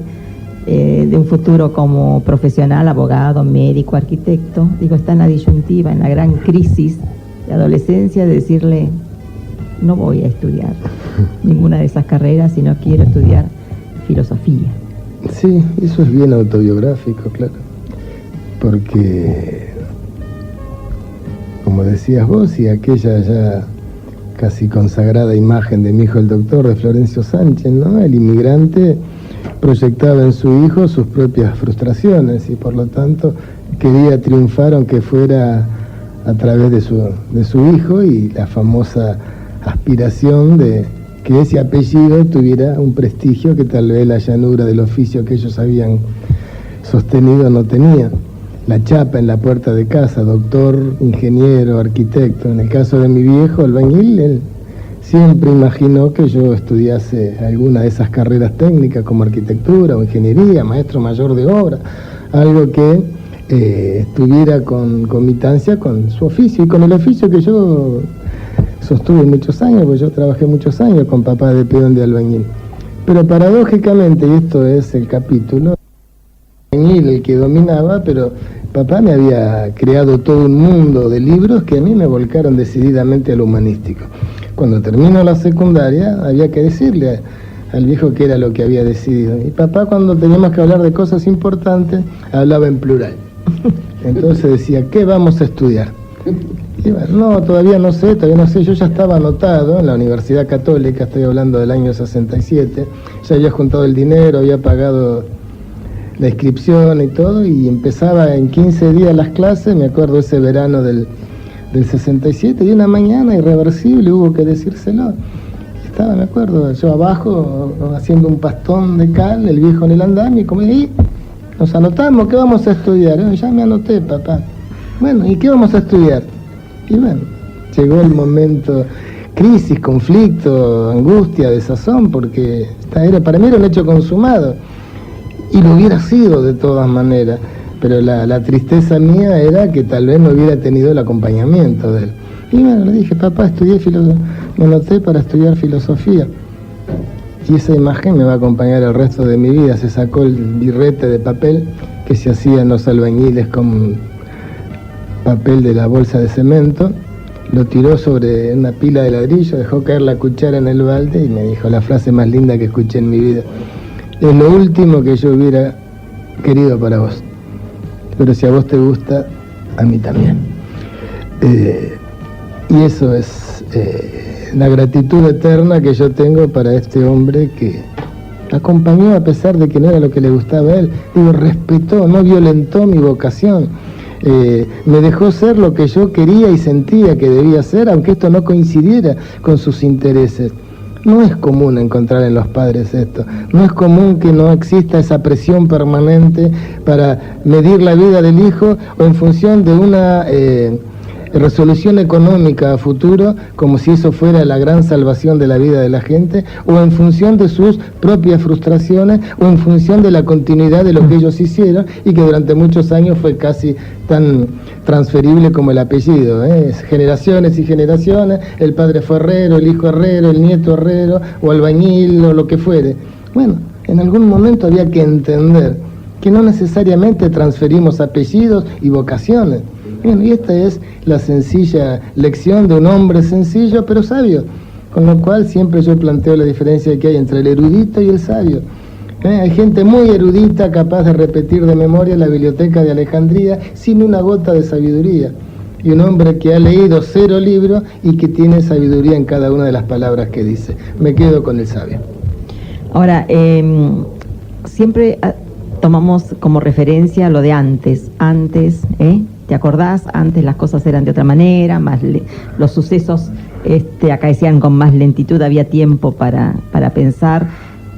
de un futuro como profesional, abogado, médico, arquitecto. Digo, está en la disyuntiva, en la gran crisis de adolescencia, de decirle, no voy a estudiar ninguna de esas carreras, sino quiero estudiar filosofía. Sí, eso es bien autobiográfico, claro, porque, como decías vos, y aquella ya casi consagrada imagen de mi hijo el doctor de Florencio Sánchez, ¿no? El inmigrante proyectaba en su hijo sus propias frustraciones y por lo tanto quería triunfar aunque fuera a través de su hijo, y la famosa aspiración de que ese apellido tuviera un prestigio que tal vez la llanura del oficio que ellos habían sostenido no tenía. La chapa en la puerta de casa, doctor, ingeniero, arquitecto. En el caso de mi viejo albañil, él siempre imaginó que yo estudiase alguna de esas carreras técnicas como arquitectura o ingeniería, maestro mayor de obra, algo que tuviera concomitancia con su oficio y con el oficio que yo sostuve muchos años, porque yo trabajé muchos años con papá de peón de albañil. Pero paradójicamente, y esto es el capítulo, el que dominaba, pero papá me había creado todo un mundo de libros que a mí me volcaron decididamente a lo humanístico. Cuando terminó la secundaria había que decirle al viejo qué era lo que había decidido. Y papá, cuando teníamos que hablar de cosas importantes, hablaba en plural. Entonces decía, ¿qué vamos a estudiar? Y bueno, no, todavía no sé, yo ya estaba anotado en la Universidad Católica, estoy hablando del año 67, ya había juntado el dinero, había pagado la inscripción y todo, y empezaba en 15 días las clases. Me acuerdo ese verano del 67, y una mañana irreversible hubo que decírselo. Estaba, me acuerdo, yo abajo haciendo un pastón de cal, el viejo en el andamio, y como ahí, nos anotamos, ¿qué vamos a estudiar? Ya me anoté, papá. Bueno, ¿y qué vamos a estudiar? Y bueno, llegó el momento, crisis, conflicto, angustia, desazón, porque para mí era un hecho consumado. Y lo hubiera sido de todas maneras, pero la tristeza mía era que tal vez no hubiera tenido el acompañamiento de él. Y bueno, le dije, papá, me anoté para estudiar filosofía. Y esa imagen me va a acompañar el resto de mi vida. Se sacó el birrete de papel que se hacía en los albañiles con papel de la bolsa de cemento, lo tiró sobre una pila de ladrillo, dejó caer la cuchara en el balde y me dijo la frase más linda que escuché en mi vida. Es lo último que yo hubiera querido para vos. Pero si a vos te gusta, a mí también. Y eso es la gratitud eterna que yo tengo para este hombre que acompañó a pesar de que no era lo que le gustaba a él. Digo, respetó, no violentó mi vocación. Me dejó ser lo que yo quería y sentía que debía ser, aunque esto no coincidiera con sus intereses. No es común encontrar en los padres esto. No es común que no exista esa presión permanente para medir la vida del hijo o en función de una resolución económica a futuro, como si eso fuera la gran salvación de la vida de la gente, o en función de sus propias frustraciones, o en función de la continuidad de lo que ellos hicieron y que durante muchos años fue casi tan transferible como el apellido, generaciones y generaciones, el padre fue herrero, el hijo herrero, el nieto herrero, o albañil, o lo que fuere. Bueno, en algún momento había que entender que no necesariamente transferimos apellidos y vocaciones. Bien, y esta es la sencilla lección de un hombre sencillo pero sabio, con lo cual siempre yo planteo la diferencia que hay entre el erudito y el sabio. Hay gente muy erudita capaz de repetir de memoria la biblioteca de Alejandría sin una gota de sabiduría, y un hombre que ha leído 0 libros y que tiene sabiduría en cada una de las palabras que dice. Me quedo con el sabio. Ahora, siempre tomamos como referencia lo de antes, ¿te acordás? Antes las cosas eran de otra manera, los sucesos acaecían con más lentitud, había tiempo para pensar,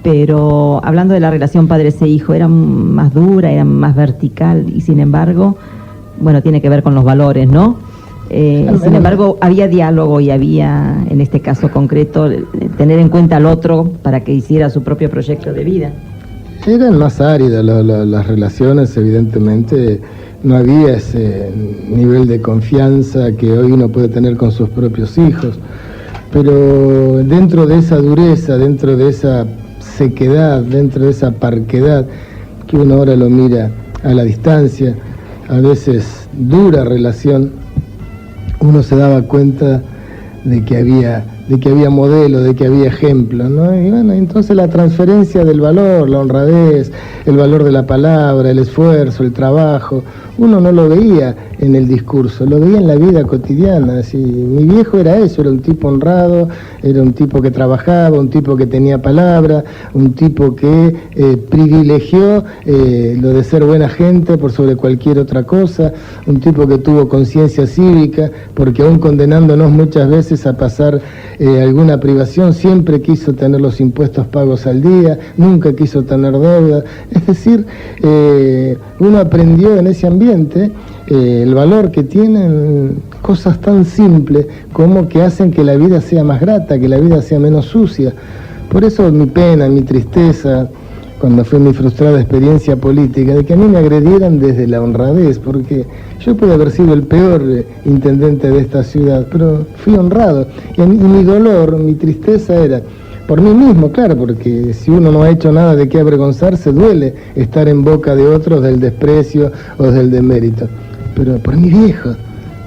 pero hablando de la relación padres e hijo, era más dura, era más vertical, y sin embargo, bueno, tiene que ver con los valores, ¿no? Sin embargo, había diálogo y había, en este caso concreto, tener en cuenta al otro para que hiciera su propio proyecto de vida. Eran más áridas las relaciones, evidentemente. No había ese nivel de confianza que hoy uno puede tener con sus propios hijos, pero dentro de esa dureza, dentro de esa sequedad, dentro de esa parquedad, que uno ahora lo mira a la distancia, a veces dura relación, uno se daba cuenta de que había modelo, de que había ejemplo, ¿no? Y bueno, entonces la transferencia del valor, la honradez, el valor de la palabra, el esfuerzo, el trabajo, uno no lo veía en el discurso, lo veía en la vida cotidiana. Así, mi viejo era eso, era un tipo honrado, era un tipo que trabajaba, un tipo que tenía palabra, un tipo que privilegió lo de ser buena gente por sobre cualquier otra cosa, un tipo que tuvo conciencia cívica, porque aún condenándonos muchas veces a pasar alguna privación, siempre quiso tener los impuestos pagos al día, nunca quiso tener deuda. Es decir, uno aprendió en ese ambiente el valor que tienen cosas tan simples como que hacen que la vida sea más grata, que la vida sea menos sucia. Por eso mi pena, mi tristeza, cuando fue mi frustrada experiencia política, de que a mí me agredieran desde la honradez, porque yo pude haber sido el peor intendente de esta ciudad, pero fui honrado. Y mi dolor, mi tristeza era por mí mismo, claro, porque si uno no ha hecho nada de qué avergonzarse, duele estar en boca de otros del desprecio o del demérito. Pero por mi viejo,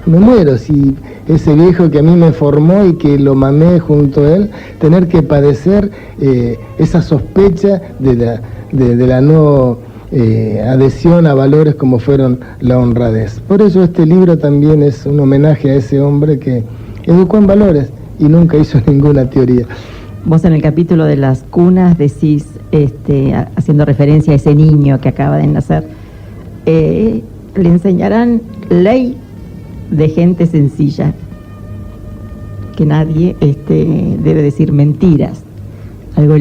me muero si ese viejo que a mí me formó y que lo mamé junto a él, tener que padecer esa sospecha de la no adhesión a valores como fueron la honradez. Por eso este libro también es un homenaje a ese hombre que educó en valores y nunca hizo ninguna teoría. Vos en el capítulo de las cunas decís, haciendo referencia a ese niño que acaba de nacer, le enseñarán ley de gente sencilla, que nadie debe decir mentiras, algo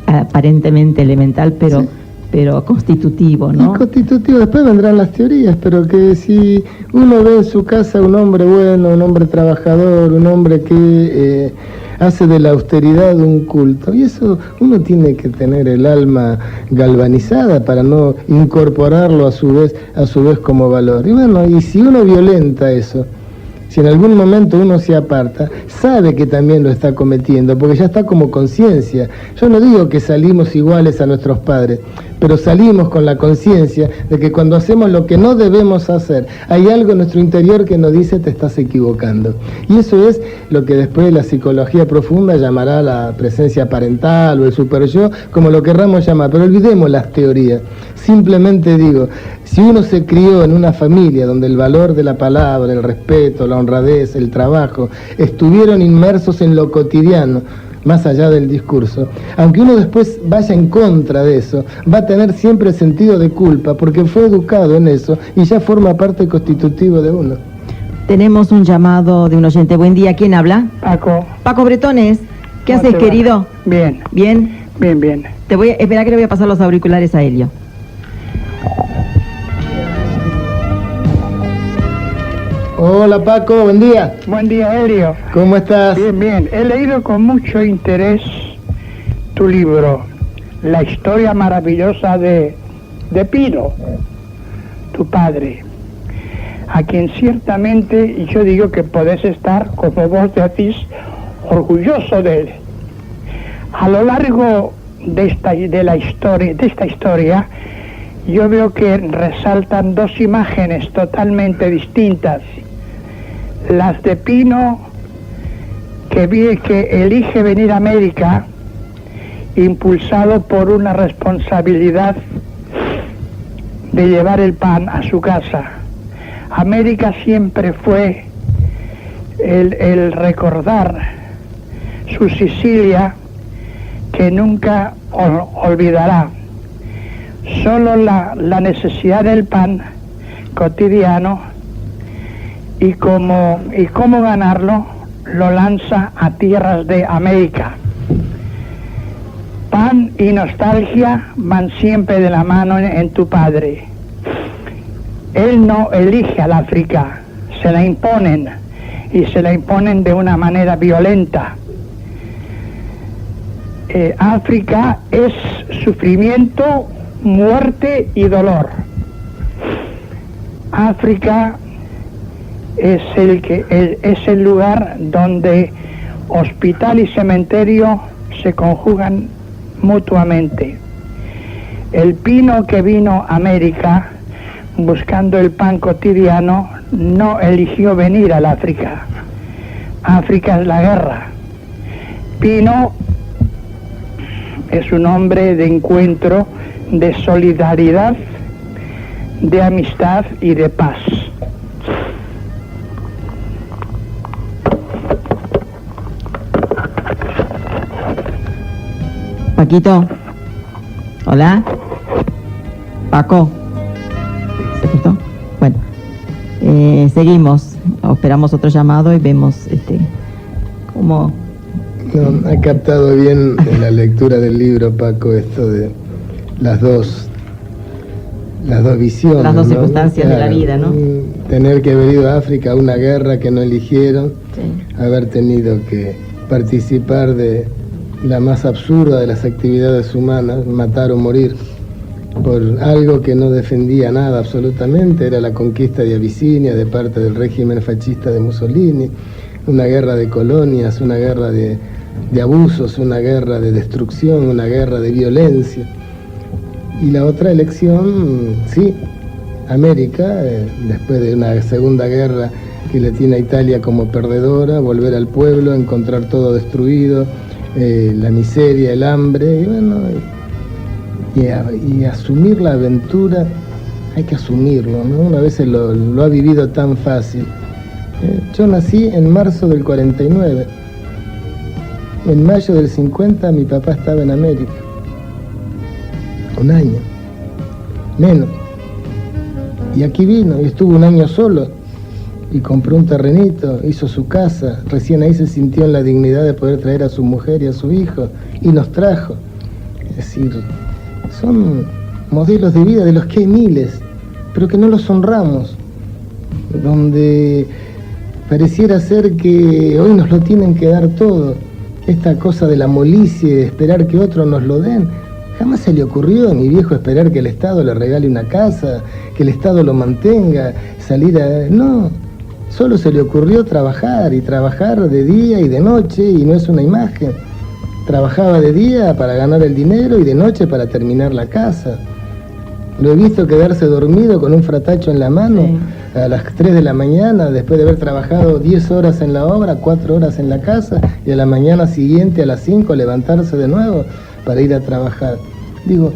aparentemente elemental, pero, sí, pero constitutivo, ¿no? Es constitutivo, después vendrán las teorías, pero que si uno ve en su casa un hombre bueno, un hombre trabajador, un hombre que hace de la austeridad un culto, y eso uno tiene que tener el alma galvanizada para no incorporarlo a su vez como valor. Y bueno, y si uno violenta eso, si en algún momento uno se aparta, sabe que también lo está cometiendo, porque ya está como conciencia. Yo no digo que salimos iguales a nuestros padres, pero salimos con la conciencia de que cuando hacemos lo que no debemos hacer, hay algo en nuestro interior que nos dice te estás equivocando. Y eso es lo que después la psicología profunda llamará la presencia parental o el superyo, como lo querramos llamar, pero olvidemos las teorías. Simplemente digo, si uno se crió en una familia donde el valor de la palabra, el respeto, la honradez, el trabajo, estuvieron inmersos en lo cotidiano, más allá del discurso, aunque uno después vaya en contra de eso, va a tener siempre sentido de culpa, porque fue educado en eso y ya forma parte constitutiva de uno. Tenemos un llamado de un oyente. Buen día, ¿quién habla? Paco. Paco Bretones. ¿Qué haces, querido? Bien. ¿Bien? Bien, bien. Te voy a esperar que le voy a pasar los auriculares a Helio. Hola Paco, buen día. Buen día, Helio. ¿Cómo estás? Bien, bien. He leído con mucho interés tu libro, La historia maravillosa de Pino, tu padre, a quien ciertamente yo digo que podés estar, como vos decís, orgulloso de él. A lo largo de esta historia, yo veo que resaltan dos imágenes totalmente distintas. Las de Pino, que elige venir a América, impulsado por una responsabilidad de llevar el pan a su casa. América siempre fue el recordar su Sicilia, que nunca olvidará. Solo la necesidad del pan cotidiano y cómo ganarlo, lo lanza a tierras de América. Pan y nostalgia van siempre de la mano en tu padre. Él no elige al África, se la imponen, y se la imponen de una manera violenta. África es sufrimiento, muerte y dolor. África es el lugar donde hospital y cementerio se conjugan mutuamente. El Pino que vino a América buscando el pan cotidiano no eligió venir al África. África es la guerra. Pino es un hombre de encuentro, de solidaridad, de amistad y de paz. Paquito. Hola. Paco. ¿Se cortó? Bueno. Seguimos. Esperamos otro llamado y vemos cómo... No, ha captado bien en la lectura del libro, Paco, esto de las dos visiones. Las dos ¿no? circunstancias de la vida, ¿no? Tener que haber ido a África a una guerra que no eligieron, Sí. haber tenido que participar de la más absurda de las actividades humanas, matar o morir, por algo que no defendía nada absolutamente, era la conquista de Abisinia de parte del régimen fascista de Mussolini, una guerra de colonias, una guerra de abusos, una guerra de destrucción, una guerra de violencia. Y la otra elección, sí, América, después de una segunda guerra que le tiene a Italia como perdedora, volver al pueblo, encontrar todo destruido, la miseria, el hambre, y bueno, y asumir la aventura, hay que asumirlo, ¿no? Una vez lo ha vivido tan fácil. Yo nací en marzo del 49. En mayo del 50 mi papá estaba en América. Un año. Menos. Y aquí vino y estuvo un año solo. Y compró un terrenito, hizo su casa. Recién ahí se sintió en la dignidad de poder traer a su mujer y a su hijo. Y nos trajo. Es decir, son modelos de vida de los que hay miles, pero que no los honramos. Donde pareciera ser que hoy nos lo tienen que dar todo. Esta cosa de la molicie, de esperar que otros nos lo den. Jamás se le ocurrió a mi viejo esperar que el Estado le regale una casa, que el Estado lo mantenga, salir a... No, solo se le ocurrió trabajar, y trabajar de día y de noche, y no es una imagen. trabajaba de día para ganar el dinero y de noche para terminar la casa. Lo he visto quedarse dormido con un fratacho en la mano a las 3 de la mañana, después de haber trabajado 10 horas en la obra, 4 horas en la casa, y a la mañana siguiente a las 5 levantarse de nuevo para ir a trabajar. Digo,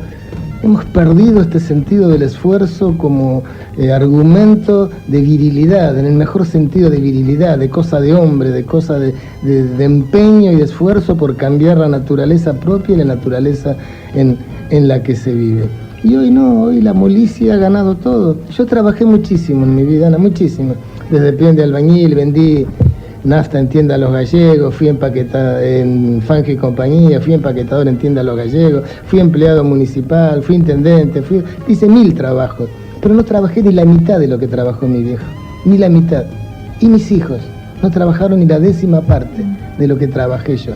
hemos perdido este sentido del esfuerzo como argumento de virilidad, en el mejor sentido de virilidad, de cosa de hombre, de cosa de empeño y de esfuerzo por cambiar la naturaleza propia y la naturaleza en la que se vive. Y hoy no, hoy la molicie ha ganado todo. Yo trabajé muchísimo en mi vida, Ana, muchísimo. Desde peón de albañil, vendí nafta en tienda a los gallegos, fui en Fanje y Compañía, fui empaquetador en tienda a los gallegos, fui empleado municipal, fui intendente, hice 1000 trabajos, pero no trabajé ni la mitad de lo que trabajó mi viejo, ni la mitad. Y mis hijos no trabajaron ni la 10ª parte de lo que trabajé yo.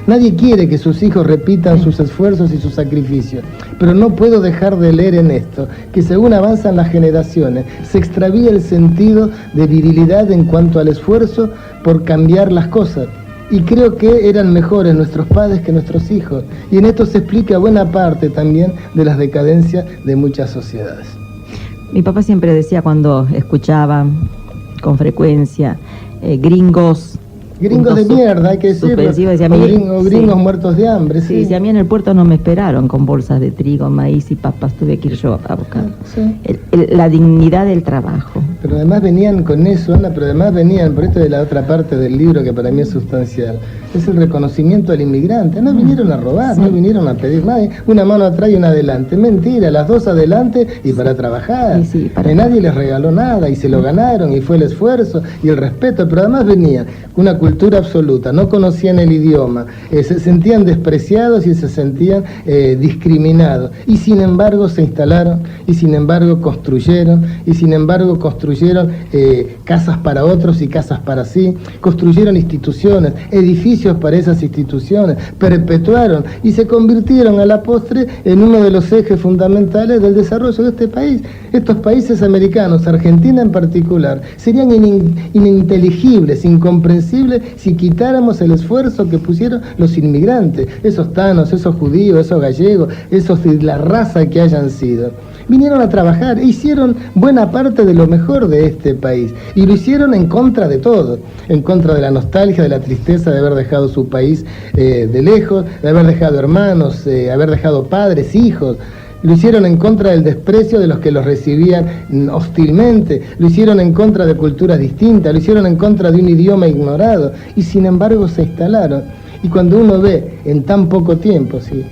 Nadie quiere que sus hijos repitan sus esfuerzos y sus sacrificios, pero no puedo dejar de leer en esto que según avanzan las generaciones se extravía el sentido de virilidad en cuanto al esfuerzo por cambiar las cosas. Y creo que eran mejores nuestros padres que nuestros hijos. Y en esto se explica buena parte también de las decadencias de muchas sociedades. Mi papá siempre decía cuando escuchaba con frecuencia gringos de mierda, hay que decirlo. Decía, gringos muertos de hambre. Sí, decía, a mí en el puerto no me esperaron con bolsas de trigo, maíz y papas, tuve que ir yo a buscar. La dignidad del trabajo. Pero además venían con eso, Ana, por esto de la otra parte del libro que para mí es sustancial. Es el reconocimiento al inmigrante. No vinieron a robar, no vinieron a pedir nada. Una mano atrás y una adelante. Mentira, las dos adelante y para trabajar. Nadie les regaló nada y se lo ganaron y fue el esfuerzo y el respeto. Pero además venían una cultura absoluta, no conocían el idioma, se sentían despreciados y se sentían discriminados. Y sin embargo se instalaron, y sin embargo construyeron, casas para otros y casas para sí, construyeron instituciones, edificios para esas instituciones, perpetuaron y se convirtieron a la postre en uno de los ejes fundamentales del desarrollo de este país. Estos países americanos, Argentina en particular, serían ininteligibles, incomprensibles si quitáramos el esfuerzo que pusieron los inmigrantes, esos tanos, esos judíos, esos gallegos, esos de la raza que hayan sido. Vinieron a trabajar e hicieron buena parte de lo mejor de este país. Y lo hicieron en contra de todo. En contra de la nostalgia, de la tristeza de haber dejado su país de lejos, de haber dejado hermanos, haber dejado padres, hijos. Lo hicieron en contra del desprecio de los que los recibían hostilmente. Lo hicieron en contra de culturas distintas. Lo hicieron en contra de un idioma ignorado. Y sin embargo se instalaron. Y cuando uno ve en tan poco tiempo, ¿sí?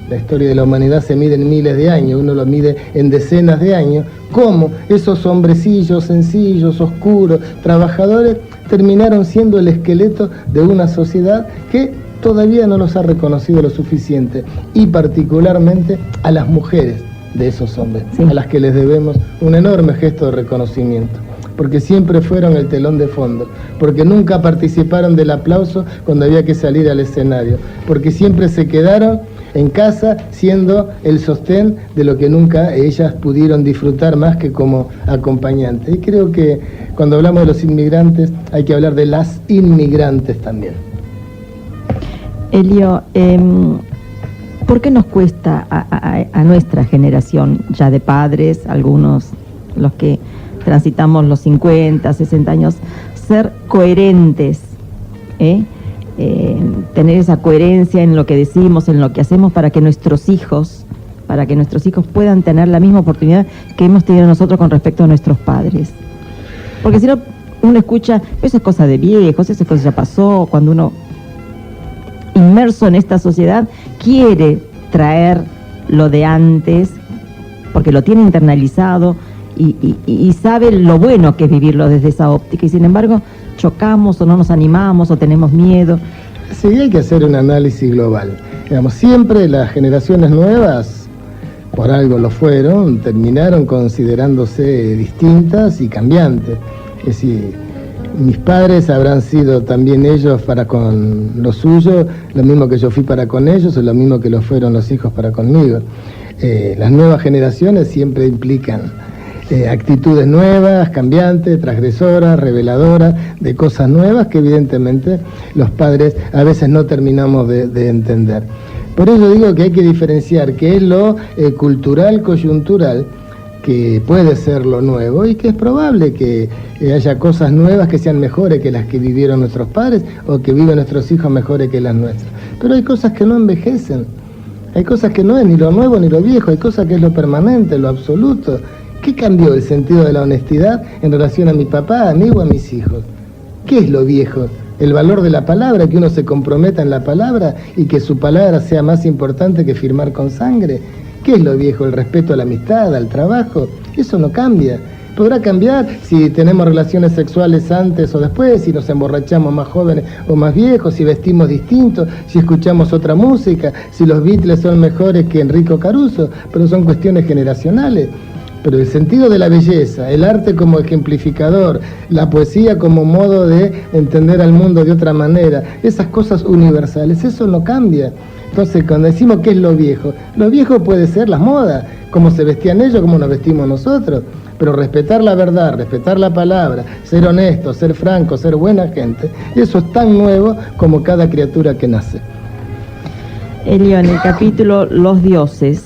La historia de la humanidad se mide en miles de años, uno lo mide en decenas de años, cómo esos hombrecillos sencillos, oscuros, trabajadores, terminaron siendo el esqueleto de una sociedad que todavía no los ha reconocido lo suficiente, y particularmente a las mujeres de esos hombres, a las que les debemos un enorme gesto de reconocimiento, porque siempre fueron el telón de fondo, porque nunca participaron del aplauso cuando había que salir al escenario, porque siempre se quedaron en casa siendo el sostén de lo que nunca ellas pudieron disfrutar más que como acompañantes. Y creo que cuando hablamos de los inmigrantes hay que hablar de las inmigrantes también. Elio, ¿por qué nos cuesta a nuestra generación ya de padres, algunos los que transitamos los 50, 60 años, ser coherentes, tener esa coherencia en lo que decimos, en lo que hacemos para que nuestros hijos puedan tener la misma oportunidad que hemos tenido nosotros con respecto a nuestros padres? Porque si no, uno escucha, eso es cosa de viejos, eso es cosa ya pasó, cuando uno inmerso en esta sociedad quiere traer lo de antes, porque lo tiene internalizado y sabe lo bueno que es vivirlo desde esa óptica, y sin embargo chocamos o no nos animamos o tenemos miedo. Sí, hay que hacer un análisis global. Digamos, siempre las generaciones nuevas, por algo lo fueron, terminaron considerándose distintas y cambiantes. Es decir, mis padres habrán sido también ellos para con lo suyo, lo mismo que yo fui para con ellos, o lo mismo que lo fueron los hijos para conmigo. Las nuevas generaciones siempre implican actitudes nuevas, cambiantes, transgresoras, reveladoras, de cosas nuevas que evidentemente los padres a veces no terminamos de entender. Por eso digo que hay que diferenciar qué es lo cultural, coyuntural, que puede ser lo nuevo y que es probable que haya cosas nuevas que sean mejores que las que vivieron nuestros padres o que viven nuestros hijos mejores que las nuestras. Pero hay cosas que no envejecen, hay cosas que no es ni lo nuevo ni lo viejo, hay cosas que es lo permanente, lo absoluto. ¿Qué cambió el sentido de la honestidad en relación a mi papá, a mí o a mis hijos? ¿Qué es lo viejo? El valor de la palabra, que uno se comprometa en la palabra y que su palabra sea más importante que firmar con sangre. ¿Qué es lo viejo? El respeto a la amistad, al trabajo. Eso no cambia. Podrá cambiar si tenemos relaciones sexuales antes o después, si nos emborrachamos más jóvenes o más viejos, si vestimos distintos, si escuchamos otra música, si los Beatles son mejores que Enrico Caruso, pero son cuestiones generacionales. Pero el sentido de la belleza, el arte como ejemplificador, la poesía como modo de entender al mundo de otra manera, esas cosas universales, eso no cambia. Entonces, cuando decimos qué es lo viejo puede ser las modas, cómo se vestían ellos, cómo nos vestimos nosotros, pero respetar la verdad, respetar la palabra, ser honesto, ser franco, ser buena gente, eso es tan nuevo como cada criatura que nace. Elio, en el capítulo Los dioses,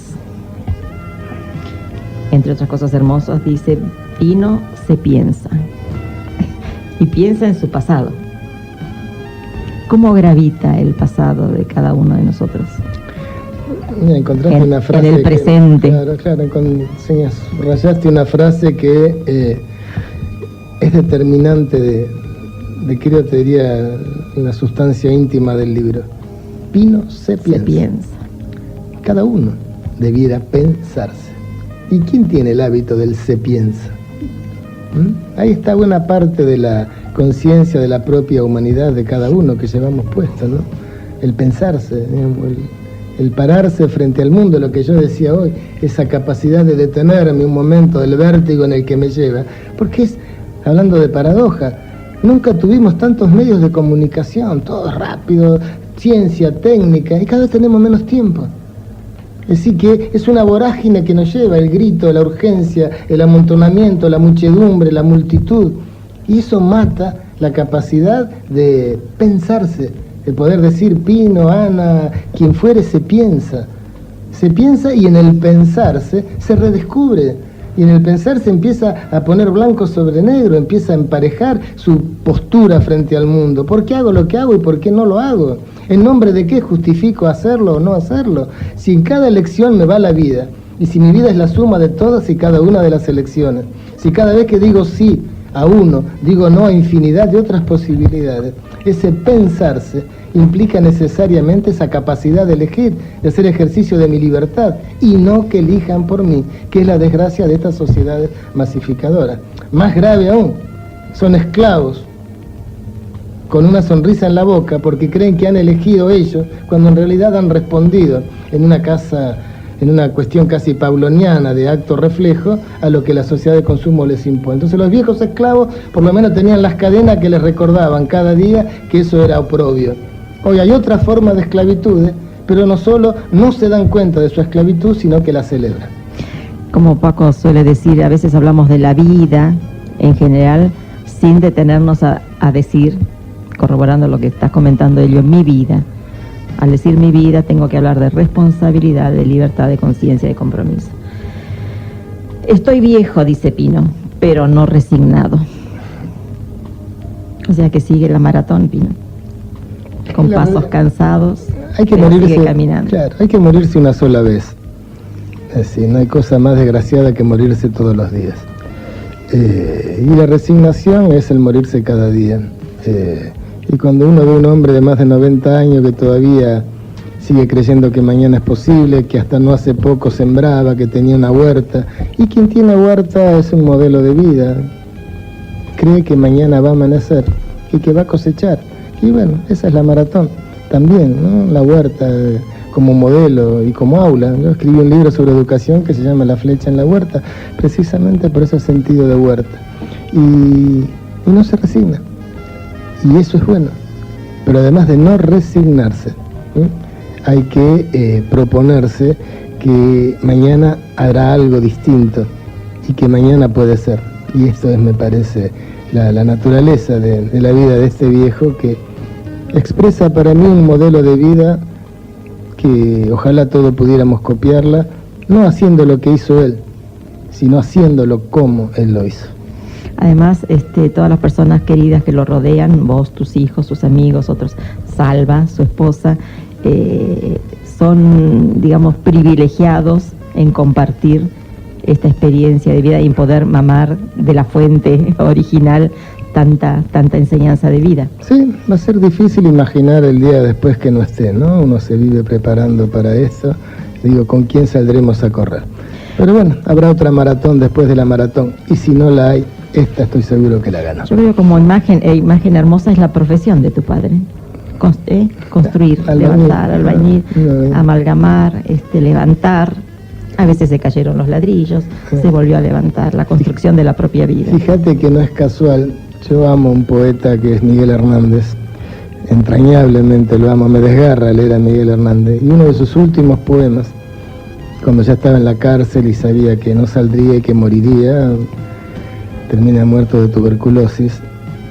entre otras cosas hermosas, dice: Pino se piensa y piensa en su pasado. ¿Cómo gravita el pasado de cada uno de nosotros? Mira, encontraste una frase en el presente. Claro, rayaste una frase que es determinante de creo te diría la sustancia íntima del libro. Pino se piensa. Cada uno debiera pensarse. ¿Y quién tiene el hábito del se piensa? Ahí está buena parte de la conciencia de la propia humanidad de cada uno que llevamos puesto, ¿no? El pensarse, digamos, el pararse frente al mundo, lo que yo decía hoy, esa capacidad de detenerme un momento del vértigo en el que me lleva, porque es, hablando de paradoja, nunca tuvimos tantos medios de comunicación, todo rápido, ciencia, técnica, y cada vez tenemos menos tiempo. Es decir, que es una vorágine que nos lleva, el grito, la urgencia, el amontonamiento, la muchedumbre, la multitud. Y eso mata la capacidad de pensarse, el poder decir Pino, Ana, quien fuere se piensa. Se piensa y en el pensarse se redescubre. Y en el pensarse empieza a poner blanco sobre negro, empieza a emparejar su postura frente al mundo. ¿Por qué hago lo que hago y por qué no lo hago? ¿En nombre de qué justifico hacerlo o no hacerlo? Si en cada elección me va la vida, y si mi vida es la suma de todas y cada una de las elecciones, si cada vez que digo sí a uno, digo no a infinidad de otras posibilidades, ese pensarse implica necesariamente esa capacidad de elegir, de hacer ejercicio de mi libertad, y no que elijan por mí, que es la desgracia de estas sociedades masificadoras. Más grave aún, son esclavos con una sonrisa en la boca porque creen que han elegido ellos, cuando en realidad han respondido en una cuestión casi pauloniana de acto reflejo a lo que la sociedad de consumo les impone. Entonces los viejos esclavos por lo menos tenían las cadenas que les recordaban cada día que eso era oprobio. Hoy hay otra forma de esclavitud, pero no solo no se dan cuenta de su esclavitud, sino que la celebran. Como Paco suele decir, a veces hablamos de la vida en general sin detenernos a decir, corroborando lo que estás comentando, Elio, mi vida. Al decir mi vida tengo que hablar de responsabilidad, de libertad, de conciencia, de compromiso. Estoy viejo, dice Pino, pero no resignado. O sea que sigue la maratón, Pino. Con pasos cansados, hay que morirse, sigue caminando. Claro, hay que morirse una sola vez. Es decir, no hay cosa más desgraciada que morirse todos los días. Y la resignación es el morirse cada día. Y cuando uno ve a un hombre de más de 90 años que todavía sigue creyendo que mañana es posible, que hasta no hace poco sembraba, que tenía una huerta, y quien tiene huerta es un modelo de vida, cree que mañana va a amanecer y que va a cosechar. Y bueno, esa es la maratón también, ¿no? La huerta como modelo y como aula. Yo escribí un libro sobre educación que se llama La flecha en la huerta, precisamente por ese sentido de huerta. Y no se resigna. Y eso es bueno. Pero además de no resignarse, hay que proponerse que mañana habrá algo distinto y que mañana puede ser. Y esto es, me parece, la naturaleza de la vida de este viejo, que expresa para mí un modelo de vida que ojalá todos pudiéramos copiarla, no haciendo lo que hizo él, sino haciéndolo como él lo hizo. Además, todas las personas queridas que lo rodean, vos, tus hijos, sus amigos, otros, Salva, su esposa, son, digamos, privilegiados en compartir esta experiencia de vida y en poder mamar de la fuente original tanta enseñanza de vida. Sí, va a ser difícil imaginar el día después que no esté, ¿no? Uno se vive preparando para eso. Digo, ¿con quién saldremos a correr? Pero bueno, habrá otra maratón después de la maratón, y si no la hay, esta estoy seguro que la gana. Yo creo como imagen hermosa es la profesión de tu padre. Construir, levantar, albañil, amalgamar, levantar. A veces se cayeron los ladrillos, se volvió a levantar, la construcción de la propia vida. Fíjate que no es casual, yo amo a un poeta que es Miguel Hernández, entrañablemente lo amo, me desgarra leer a Miguel Hernández, y uno de sus últimos poemas, cuando ya estaba en la cárcel y sabía que no saldría y que moriría, termina muerto de tuberculosis,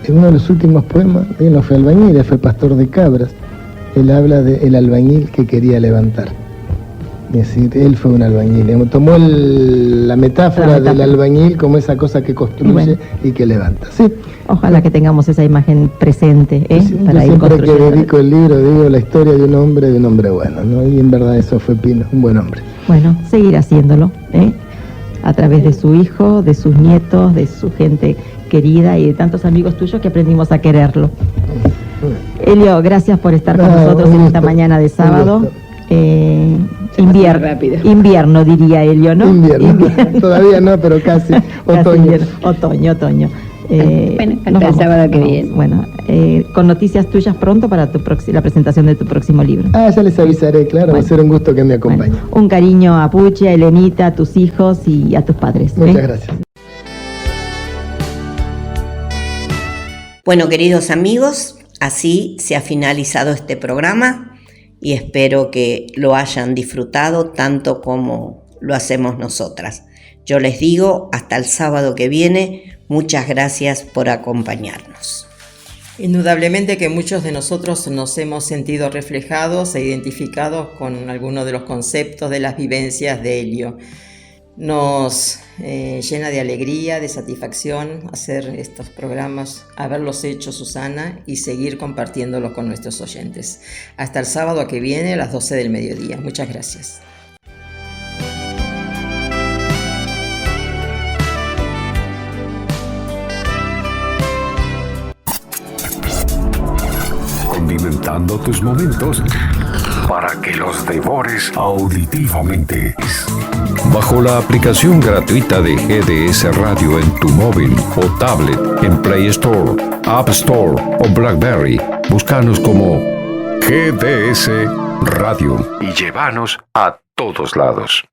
en uno de los últimos poemas, él no fue albañil, él fue pastor de cabras, él habla del albañil que quería levantar. Es decir, él fue un albañil, tomó la metáfora del albañil como esa cosa que construye y que levanta. Sí. Ojalá que tengamos esa imagen presente, sí, para ir siempre construyendo. Que dedico el libro digo la historia de un hombre bueno, ¿no? Y en verdad eso fue Pino, un buen hombre. Bueno, seguir haciéndolo, a través de su hijo, de sus nietos, de su gente querida y de tantos amigos tuyos que aprendimos a quererlo. Elio, gracias por estar con nosotros en esta mañana de sábado. Invierno diría Elio, ¿no? Invierno. Todavía no, pero casi. Otoño. Bueno, hasta el sábado que viene. Bueno, con noticias tuyas pronto para la presentación de tu próximo libro. Ya les avisaré, claro, va a ser un gusto que me acompañen. Un cariño a Puchi, a Elenita, a tus hijos y a tus padres. Muchas gracias. Bueno, queridos amigos, así se ha finalizado este programa y espero que lo hayan disfrutado tanto como lo hacemos nosotras. Yo les digo, hasta el sábado que viene, muchas gracias por acompañarnos. Indudablemente que muchos de nosotros nos hemos sentido reflejados e identificados con algunos de los conceptos de las vivencias de Elio. Nos llena de alegría, de satisfacción hacer estos programas, haberlos hecho, Susana, y seguir compartiéndolos con nuestros oyentes. Hasta el sábado que viene a las 12 del mediodía. Muchas gracias. Condimentando tus momentos para que los devores auditivamente. Bajo la aplicación gratuita de GDS Radio en tu móvil o tablet, en Play Store, App Store o BlackBerry, búscanos como GDS Radio y llévanos a todos lados.